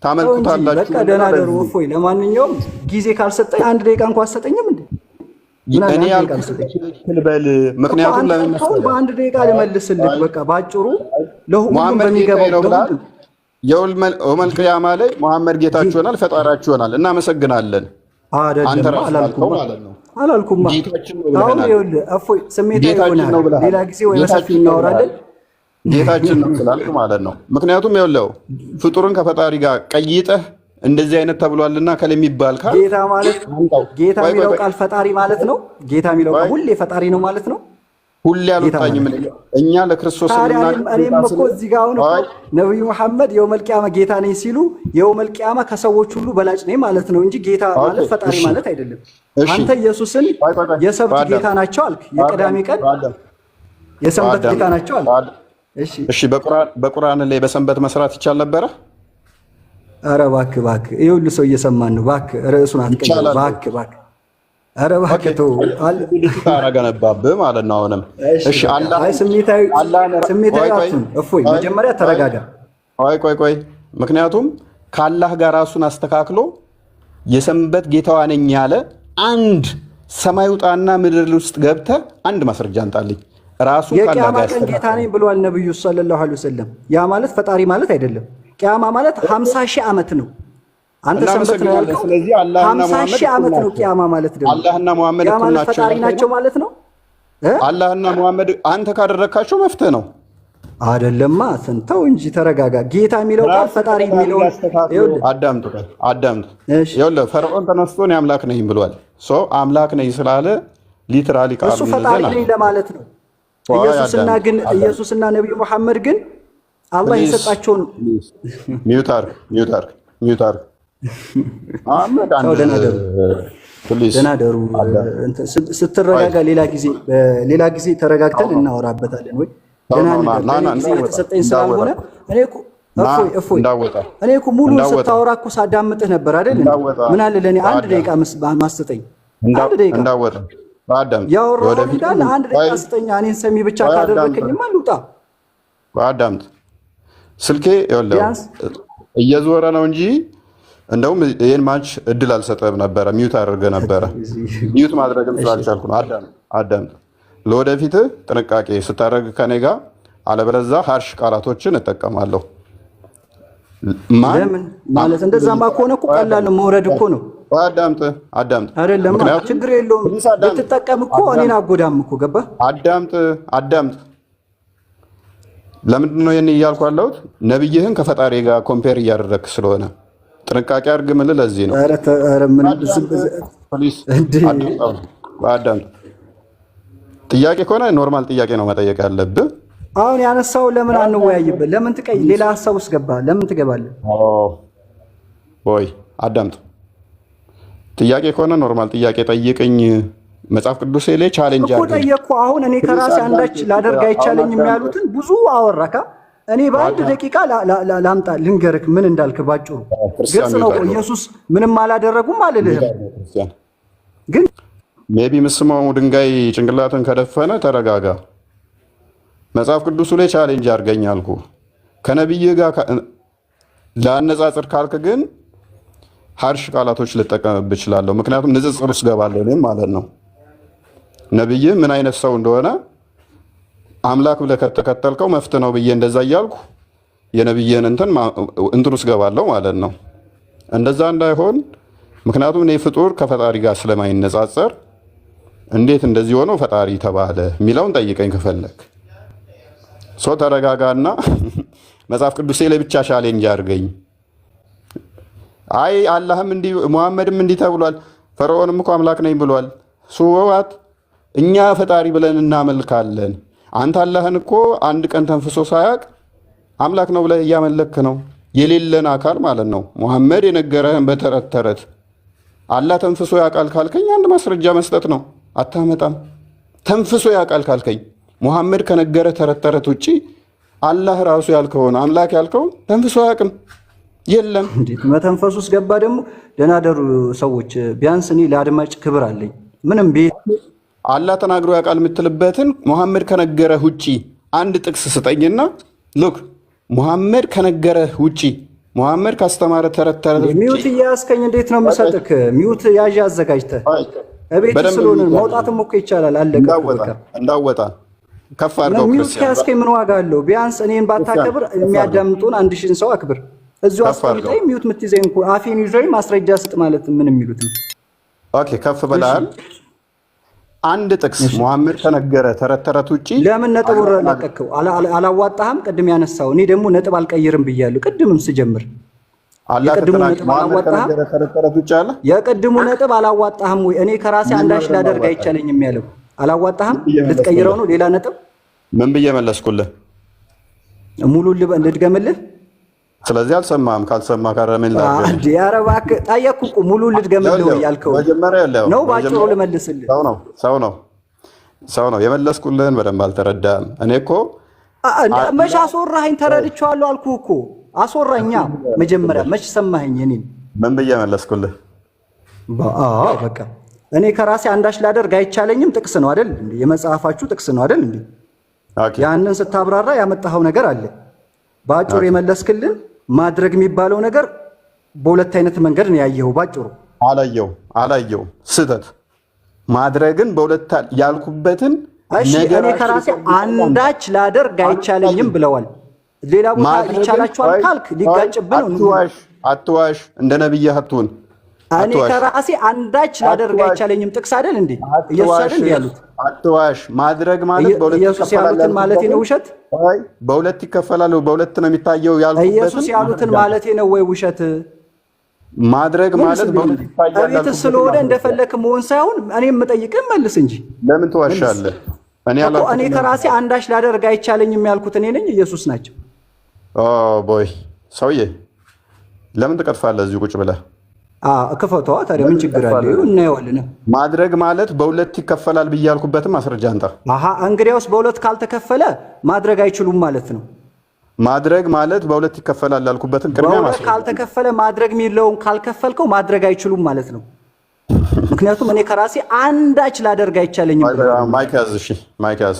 ታመልኩታላችሁ። በቃ ደህና ደሩ። እፎይ ለማንኛውም ጊዜ ካልሰጠኝ አንድ ደቂቃ እንኳን አሰጠኝም እንዴ? እኔ ያልኩት በል። ምክንያቱም ለምን መሰለህ በአንድ ደቂቃ ልመልስልህ። በቃ ባጭሩ ለሁሉም በሚገባው የውመል ቂያማ ላይ መሐመድ ጌታችሁ ይሆናል፣ ፈጣሪያችሁ ይሆናል። እናመሰግናለን። አንተ ራስህ ማለት ነው። አላልኩም። አሁን ይኸውልህ እፎይ ስሜታዊ ሆነሃል። ሌላ ጊዜ ወይ በሰፊው እናወራለን። ጌታችን ነው ስላልክ ማለት ነው። ምክንያቱም ይኸውልህ ፍጡርን ከፈጣሪ ጋር ቀይጠህ እንደዚህ አይነት ተብሏልና ከለ የሚባል ካል ጌታ የሚለው ቃል ፈጣሪ ማለት ነው። ጌታ የሚለው ቃል ሁሌ ፈጣሪ ነው ማለት ነው። ሁሌ አልወጣኝም። እኛ ለክርስቶስ እና እኔም እኮ እዚህ ጋር አሁን ነብዩ መሐመድ የውመል ቂያማ ጌታ ነኝ ሲሉ የውመል ቂያማ ከሰዎች ሁሉ በላጭ ነኝ ማለት ነው እንጂ ጌታ ማለት ፈጣሪ ማለት አይደለም። አንተ ኢየሱስን የሰብት ጌታ ናቸው አልክ። የቅዳሜ ቀን የሰንበት ጌታ ናቸው አልክ። እሺ በቁርአን ላይ በሰንበት መስራት ይቻል ነበረ? ኧረ እባክህ ይኸውልህ ሰው እየሰማን ነው። እባክህ ርዕሱን አትቀይር። እባክህ ኧረ እባክህ ተው። ገነባብህ ማለት ነው። አሁንም እሺ ስሜታዊ አትሁን። እፎይ መጀመሪያ ተረጋጋ። ቆይ ምክንያቱም ከአላህ ጋር ራሱን አስተካክሎ የሰንበት ጌታዋ ነኝ ያለ አንድ ሰማይ ውጣና ምድር ውስጥ ገብተህ አንድ ማስረጃ አንጣልኝ። ራሱ የቂያማ ቀን ጌታ ነኝ ብለዋል ነብዩ ሰለላሁ ዐለይሂ ወሰለም። ያ ማለት ፈጣሪ ማለት አይደለም። ቂያማ ማለት 50 ሺህ ዓመት ነው። አንተ ሰንበት ነው ያልከው። ስለዚህ አላህና 50 ሺህ ዓመት ነው ቂያማ ማለት ደግሞ። አላህና ሙሐመድ እኮ ናቸው ፈጣሪ ናቸው ማለት ነው። አላህና ሙሐመድ አንተ ካደረካቸው መፍትሄ ነው አይደለማ። ተው እንጂ ተረጋጋ። ጌታ የሚለው ቃል ፈጣሪ የሚለው አዳምጥ። ይኸውልህ ፈርዖን ተነስቶ እኔ አምላክ ነኝ ብሏል። አምላክ ነኝ ስላለ ሊትራሊ ቃሉ እሱ ፈጣሪ ነኝ ለማለት ነው። ኢየሱስና ነብዩ መሐመድ ግን አላህ የሰጣቸውን ሚውት አድርግ ደህና ደሩ። ስትረጋጋ ሌላ ጊዜ ተረጋግተን እናወራበታለን። ወይ ጊዜ የተሰጠኝ ስላልሆነ እኔ እኮ ሙሉ ስታወራ እኮ ሳዳምጥህ ነበር አይደል? ምን አለ ለእኔ አንድ ደቂቃ ማስጠኝ። አንድ ደቂቃ ያወራው እንዳለ አንድ ደቂቃ ስጠኛ። እኔን ሰሚ ብቻ ካደረከኝማ ልውጣ። አዳምጥ። ስልኬ እየዞረ ነው እንጂ እንደውም ይሄን ማች እድል አልሰጠህም ነበረ። ሚዩት አድርገህ ነበረ። ሚዩት ማድረግም ስላልቻልኩ ነው። አዳምጥ። ለወደፊት ጥንቃቄ ስታደርግ ከኔ ጋር፣ አለበለዚያ ሀርሽ ቃላቶችን እጠቀማለሁ። ለምን ማለት እንደዛማ ከሆነ እኮ ቀላል ነው፣ መውረድ እኮ ነው። አዳምጥ አይደለም ችግር የለውም ብትጠቀም እኮ እኔን አጎዳም እኮ ገባህ? አዳምጥ። ለምንድን ነው ይሄን እያልኩ ያለሁት? ነብይህን ከፈጣሪ ጋር ኮምፔር እያደረግክ ስለሆነ ጥንቃቄ አድርግ። ምን ለዚህ ነው። አዳምጥ። ጥያቄ ከሆነ ኖርማል ጥያቄ ነው መጠየቅ ያለብህ። አሁን ያነሳው ለምን አንወያይበት? ለምን ሌላ ሀሳብ ውስጥ ገባ? ለምን ትገባለህ? ቦይ አዳምጥ። ጥያቄ ከሆነ ኖርማል ጥያቄ ጠይቅኝ። መጽሐፍ ቅዱስ ላይ ቻሌንጅ እኮ ጠየቅኩ። አሁን እኔ ከራሴ አንዳች ላደርግ አይቻለኝም ያሉትን ብዙ አወራካ። እኔ በአንድ ደቂቃ ላምጣ ልንገርክ ምን እንዳልክ ባጭሩ ግልጽ ነው። ኢየሱስ ምንም አላደረጉም አልልህም፣ ግን ሜቢ ምስማው ድንጋይ ጭንቅላትን ከደፈነ ተረጋጋ። መጽሐፍ ቅዱሱ ላይ ቻሌንጅ አድርገኝ አልኩ። ከነብይ ጋር ለአነጻጽር ካልክ ግን ሀርሽ ቃላቶች ልጠቀምብህ እችላለሁ። ምክንያቱም ንጽጽር ውስጥ ገባለሁ እኔም ማለት ነው። ነብይ ምን አይነት ሰው እንደሆነ አምላክ ብለህ ከተከተልከው መፍት ነው ብዬ እንደዛ እያልኩ የነብይን እንትን ውስጥ ገባለሁ ማለት ነው። እንደዛ እንዳይሆን፣ ምክንያቱም እኔ ፍጡር ከፈጣሪ ጋር ስለማይነጻጸር እንዴት እንደዚህ ሆኖ ፈጣሪ ተባለ የሚለውን ጠይቀኝ ከፈለክ። ሰው ተረጋጋና መጽሐፍ ቅዱሴ ላይ ብቻ ቻሌንጅ አድርገኝ። አይ አላህም እንዲህ ሙሐመድም እንዲህ ተብሏል፣ ፈርዖንም እኮ አምላክ ነኝ ብሏል። ሱዋት እኛ ፈጣሪ ብለን እናመልካለን። አንተ አላህን እኮ አንድ ቀን ተንፍሶ ሳያቅ አምላክ ነው ብለህ እያመለክ ነው። የሌለን አካል ማለት ነው። ሙሐመድ የነገረህን በተረት ተረት አላህ ተንፍሶ ያውቃል ካልከኝ አንድ ማስረጃ መስጠት ነው። አታመጣም። ተንፍሶ ያውቃል ካልከኝ ሙሐመድ ከነገረ ተረት ተረት ውጪ አላህ ራሱ ያልከውን አምላክ ያልከውን ተንፍሶ አያውቅም። የለም። መተንፈሱ ውስጥ ገባ። ደግሞ ደህና ደሩ ሰዎች። ቢያንስ እኔ ለአድማጭ ክብር አለኝ። ምንም ቤት አላህ ተናግሮ ያውቃል የምትልበትን ሙሐመድ ከነገረህ ውጪ አንድ ጥቅስ ስጠኝና ሉክ ሙሐመድ ከነገረህ ውጪ ሙሐመድ ካስተማረ ተረት ተረት ውጪ ሚውት እያስከኝ እንዴት ነው የምሰጥክ? ሚውት ያዥ አዘጋጅተህ እቤት ስለሆነ መውጣትም እኮ ይቻላል። አለቀ በቃ እንዳወጣ ከፍ አድርገው ሚውት ያስከኝ ምን ዋጋ አለው? ቢያንስ እኔን ባታከብር የሚያዳምጡን 1000 ሰው አክብር። እዚሁ አስቀምጠኝ ሚውት የምትይዘኝ እኮ አፌን ይዞኝ ማስረጃ ስጥ ማለት ምን የሚሉት ነው? ኦኬ ከፍ በላል። አንድ ጥቅስ ሙሐመድ ከነገረ ተረት ተረት ውጪ ለምን ነጥብ ለቀቀው? አላዋጣህም? ቅድም ያነሳው እኔ ደግሞ ነጥብ አልቀይርም ብያለሁ። ቅድምም ስጀምር የቅድሙ ነጥብ አላዋጣህም? የቅድሙ ነጥብ አላዋጣህም ወይ? እኔ ከራሴ አንዳች ላደርግ አይቻለኝም ያለው አላዋጣህም? ልትቀይረው ነው? ሌላ ነጥብ ምን ብዬ መለስኩልህ? ሙሉ ልድገምልህ? ስለዚህ አልሰማህም። ካልሰማ ካረመን አንዴ ኧረ እባክህ ጠየቅኩህ እኮ ሙሉ ልድገምልህ ያልከው ነው። ባጭሩ ልመልስልህ። ሰው ነው የመለስኩልህን በደንብ አልተረዳህም። እኔ እኮ መች አስወራኸኝ? ተረድቼዋለሁ አልኩህ እኮ አስወራኛ። መጀመሪያ መች ሰማኸኝ? እኔን ምን ብዬ መለስኩልህ? በቃ እኔ ከራሴ አንዳች ላደርግ አይቻለኝም። ጥቅስ ነው አይደል? የመጽሐፋችሁ ጥቅስ ነው አይደል? እንዴ ያንን ስታብራራ ያመጣኸው ነገር አለ። ባጭሩ የመለስክልን ማድረግ የሚባለው ነገር በሁለት አይነት መንገድ ነው ያየኸው። ባጭሩ አላየው ስህተት ማድረግን በሁለት ያልኩበትን ነገር እኔ ከራሴ አንዳች ላደርግ አይቻለኝም ብለዋል። ሌላ ቦታ ይቻላችኋል ካልክ ሊጋጭብን ነው። አትዋሽ፣ እንደ ነብይህ አትሁን። እኔ ከራሴ አንዳች ላደርግ አይቻለኝም ጥቅስ አይደል እንዴ? ኢየሱስ አይደል ያሉት? አትዋሽ። ማድረግ ማለት በሁለት ኢየሱስ ያሉትን ማለት ነው ውሸት? በሁለት ይከፈላል፣ በሁለት ነው የሚታየው ያልኩበት ኢየሱስ ያሉትን ማለት ነው ወይ ውሸት? ማድረግ ማለት በሁለት ይታያል። አቤት ስለሆነ እንደፈለክ መሆን ሳይሆን እኔ የምጠይቅህ መልስ እንጂ ለምን ትዋሻለህ? እኔ ከራሴ አንዳች ላደርግ አይቻለኝም ያልኩት እኔ ነኝ፣ ኢየሱስ ናቸው። ቦይ ሰውዬ ለምን ትቀጥፋለህ እዚሁ ቁጭ ብለህ? ክፈቷ ታዲያ ምን ችግር አለ? እናየዋለን። ማድረግ ማለት በሁለት ይከፈላል ብዬ ያልኩበትም ማስረጃ አንተ። እንግዲያውስ በሁለት ካልተከፈለ ማድረግ አይችሉም ማለት ነው። ማድረግ ማለት በሁለት ይከፈላል ያልኩበትን ቅድሚያ ማስረጃ ካልተከፈለ ማድረግ የሚለውን ካልከፈልከው ማድረግ አይችሉም ማለት ነው። ምክንያቱም እኔ ከራሴ አንዳች ላደርግ አይቻለኝም። ማይክ ያዝ። እሺ ማይክ ያዝ።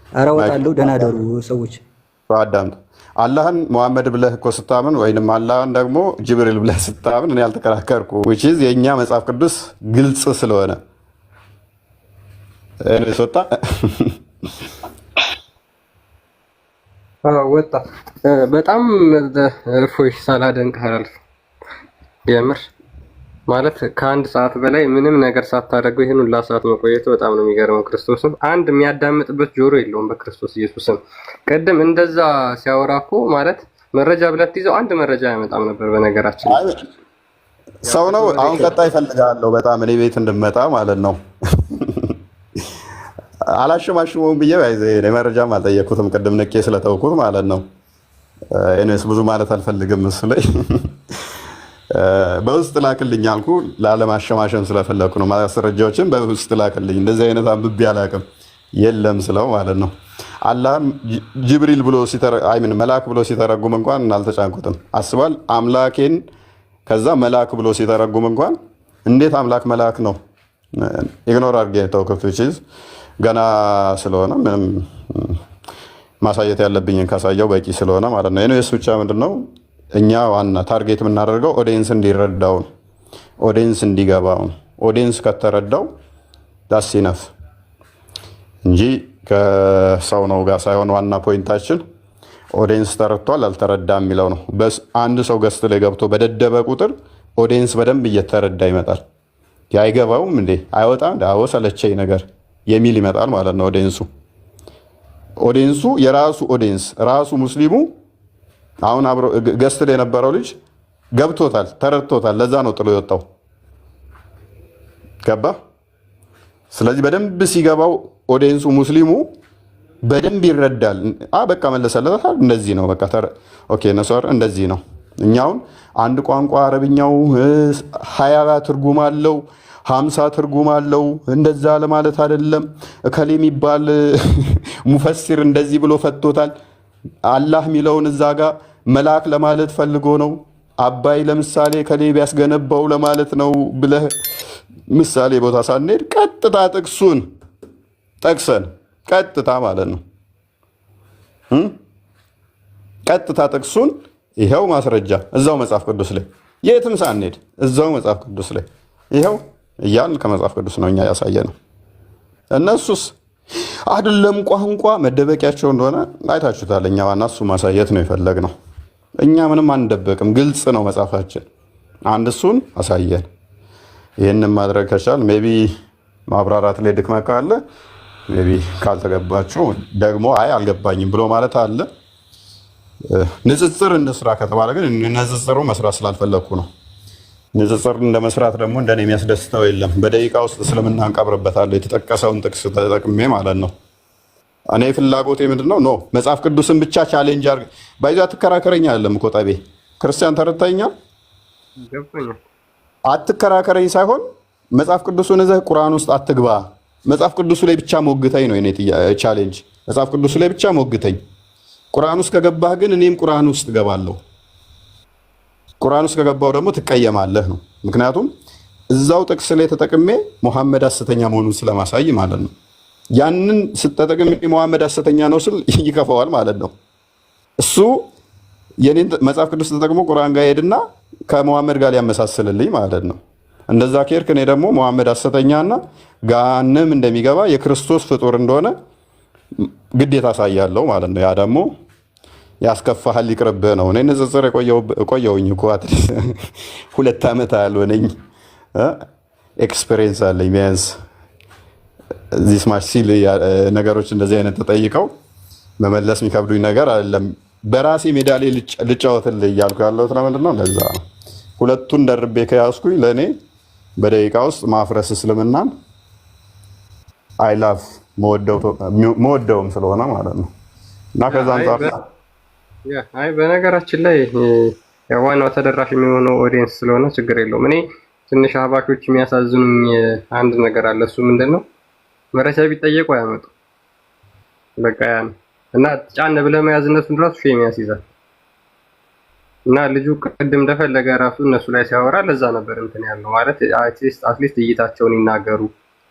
ኧረ እወጣለሁ። ደህና ደሩ ሰዎች። አዳምጥ። አላህን ሙሐመድ ብለህ እኮ ስታምን ወይንም አላህን ደግሞ ጅብሪል ብለህ ስታምን እኔ አልተከራከርኩ። which is የእኛ መጽሐፍ ቅዱስ ግልጽ ስለሆነ ወጣ ወጣ። በጣም እፎይ ሳላደንቅህ አላልፍም። የምር ማለት ከአንድ ሰዓት በላይ ምንም ነገር ሳታደርገው ይሄን ሁላ ሰዓት መቆየቱ በጣም ነው የሚገርመው። ክርስቶስም አንድ የሚያዳምጥበት ጆሮ የለውም በክርስቶስ ኢየሱስም። ቅድም እንደዛ ሲያወራ እኮ ማለት መረጃ ብለት ይዘው አንድ መረጃ ያመጣም ነበር። በነገራችን ሰው ነው። አሁን ቀጣይ እፈልጋለሁ በጣም እኔ ቤት እንድመጣ ማለት ነው። አላሽማሽሙም ብዬ መረጃም አልጠየኩትም ቅድም ንቄ ስለተውኩት ማለት ነው። እኔስ ብዙ ማለት አልፈልግም እሱ ላይ በውስጥ ላክልኝ አልኩ። ላለማሸማሸም ስለፈለኩ ነው። ማስረጃዎችን በውስጥ ላክልኝ። እንደዚህ አይነት አንብቤ አላውቅም የለም ስለው ማለት ነው። አላህም ጅብሪል ብሎ መልአክ ብሎ ሲተረጉም እንኳን አልተጫንኩትም። አስቧል። አምላኬን ከዛ መልአክ ብሎ ሲተረጉም እንኳን እንዴት አምላክ መልአክ ነው ኢግኖር አድርጌ ተውኩት። ገና ስለሆነ ምንም ማሳየት ያለብኝን ካሳየው በቂ ስለሆነ ማለት ነው። የሱ ብቻ ምንድነው እኛ ዋና ታርጌት የምናደርገው ኦዲየንስ እንዲረዳው ነው፣ ኦዲየንስ እንዲገባው ነው። ኦዲየንስ ከተረዳው ዳስ ኢነፍ እንጂ ከሰው ነው ጋር ሳይሆን ዋና ፖይንታችን ኦዲየንስ ተረድቷል አልተረዳም የሚለው ነው። አንድ ሰው ገስት ላይ ገብቶ በደደበ ቁጥር ኦዲየንስ በደንብ እየተረዳ ይመጣል። አይገባውም እንዴ አይወጣም ዳው ሰለቸኝ ነገር የሚል ይመጣል ማለት ነው። ኦዲየንሱ የራሱ ኦዲየንስ ራሱ ሙስሊሙ አሁን አብሮ ገስት ላይ የነበረው ልጅ ገብቶታል፣ ተረድቶታል። ለዛ ነው ጥሎ የወጣው። ገባ። ስለዚህ በደንብ ሲገባው ኦዲየንሱ ሙስሊሙ በደንብ ይረዳል። በቃ መለሰለታል። እንደዚህ ነው በቃ ኦኬ ነሷር እንደዚህ ነው። እኛውን አንድ ቋንቋ አረብኛው 20 ትርጉም አለው 50 ትርጉም አለው እንደዛ ለማለት አይደለም። እከሌ የሚባል ሙፈሲር እንደዚህ ብሎ ፈቶታል። አላህ የሚለውን እዛ ጋር መልአክ ለማለት ፈልጎ ነው። አባይ ለምሳሌ ከሌ ቢያስገነባው ለማለት ነው ብለህ ምሳሌ ቦታ ሳንሄድ ቀጥታ ጥቅሱን ጠቅሰን ቀጥታ ማለት ነው ቀጥታ ጥቅሱን ይሄው ማስረጃ እዛው መጽሐፍ ቅዱስ ላይ የትም ሳንሄድ እዛው መጽሐፍ ቅዱስ ላይ ይሄው እያን ከመጽሐፍ ቅዱስ ነው እኛ ያሳየነው። እነሱስ አይደለም ቋንቋ መደበቂያቸው እንደሆነ አይታችሁታል። እኛ ዋና እሱ ማሳየት ነው የፈለግነው። እኛ ምንም አንደበቅም፣ ግልጽ ነው መጽሐፋችን። አንድ እሱን አሳየን። ይህንን ማድረግ ከቻል ሜቢ ማብራራት ላይ ድክመት ካለ ሜቢ ካልተገባችሁ ደግሞ አይ አልገባኝም ብሎ ማለት አለ። ንጽጽር እንስራ ከተባለ ግን ንጽጽሩ መስራት ስላልፈለግኩ ነው። ንጽጽር እንደ መስራት ደግሞ እንደኔ የሚያስደስተው የለም። በደቂቃ ውስጥ እስልምና እንቀብርበታለሁ የተጠቀሰውን ጥቅስ ተጠቅሜ ማለት ነው። እኔ ፍላጎቴ ምንድነው ኖ መጽሐፍ ቅዱስን ብቻ ቻሌንጅ አድርግ ባይዛ ትከራከረኛ አይደለም እኮ ጠቤ ክርስቲያን ተረድተኛል። አትከራከረኝ ሳይሆን መጽሐፍ ቅዱስን እዘህ ቁርአን ውስጥ አትግባ። መጽሐፍ ቅዱሱ ላይ ብቻ ሞግተኝ ነው የኔ ቻሌንጅ። መጽሐፍ ቅዱሱ ላይ ብቻ ሞግተኝ። ቁርአን ውስጥ ከገባህ ግን እኔም ቁርአን ውስጥ እገባለሁ። ቁርአን ውስጥ ከገባው ደግሞ ትቀየማለህ ነው። ምክንያቱም እዛው ጥቅስ ላይ ተጠቅሜ ሙሐመድ ሐሰተኛ መሆኑን ስለማሳይ ማለት ነው። ያንን ስተጠቅሜ ሙሐመድ ሐሰተኛ ነው ስል ይከፋዋል ማለት ነው። እሱ የኔን መጽሐፍ ቅዱስ ተጠቅሞ ቁርአን ጋር ሄድና ከሙሐመድ ጋር ሊያመሳስልልኝ ማለት ነው። እንደዛ ከሄድክ እኔ ደግሞ ሙሐመድ ሐሰተኛና ገሃነም እንደሚገባ የክርስቶስ ፍጡር እንደሆነ ግዴታ አሳያለሁ ማለት ነው። ያ ደግሞ ያስከፋሃል፣ ይቅርብህ ነው። እኔ ንጽጽር ቆየውኝ እኮ 2 ዓመት አልሆነኝ ኤክስፔሪየንስ አለኝ ቢያንስ እዚህ ስማች ሲል ነገሮች እንደዚህ አይነት ተጠይቀው መመለስ የሚከብዱኝ ነገር አይደለም። በራሴ ሜዳ ላይ ልጫወትልህ እያልኩ ያለሁት ለምንድን ነው? ለዛ ነው። ሁለቱን ደርቤ ከያዝኩኝ ለእኔ በደቂቃ ውስጥ ማፍረስ እስልምናን አይ ላቭ መወደውም ስለሆነ ማለት ነው። እና ከዛ አንጻር አይ በነገራችን ላይ ዋናው ተደራሽ የሚሆነው ኦዲየንስ ስለሆነ ችግር የለውም። እኔ ትንሽ አባሾች የሚያሳዝኑኝ አንድ ነገር አለ። እሱ ምንድነው? መረጃ ቢጠየቁ አያመጡ በቃ ያን እና ጫን ብለህ መያዝ እነሱን ራሱ ሼም ያስይዛል። እና ልጁ ቅድም እንደፈለገ ራሱ እነሱ ላይ ሲያወራ ለዛ ነበር እንትን ያለው ማለት አትሊስት እይታቸውን ይናገሩ፣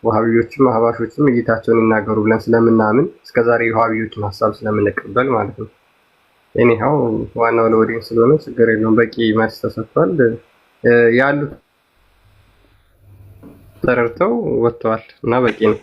ወሃቢዎችም አህባሾችም እይታቸውን ይናገሩ ብለን ስለምናምን እስከዛሬ የወሃቢዎችን ሀሳብ ስለምንቀበል ማለት ነው። ኤኒሃው ዋናው ለኦዲየንስ ስለሆነ ችግር የለውም። በቂ መልስ ተሰጥቷል። ያሉት ተረድተው ወጥተዋል እና በቂ ነው።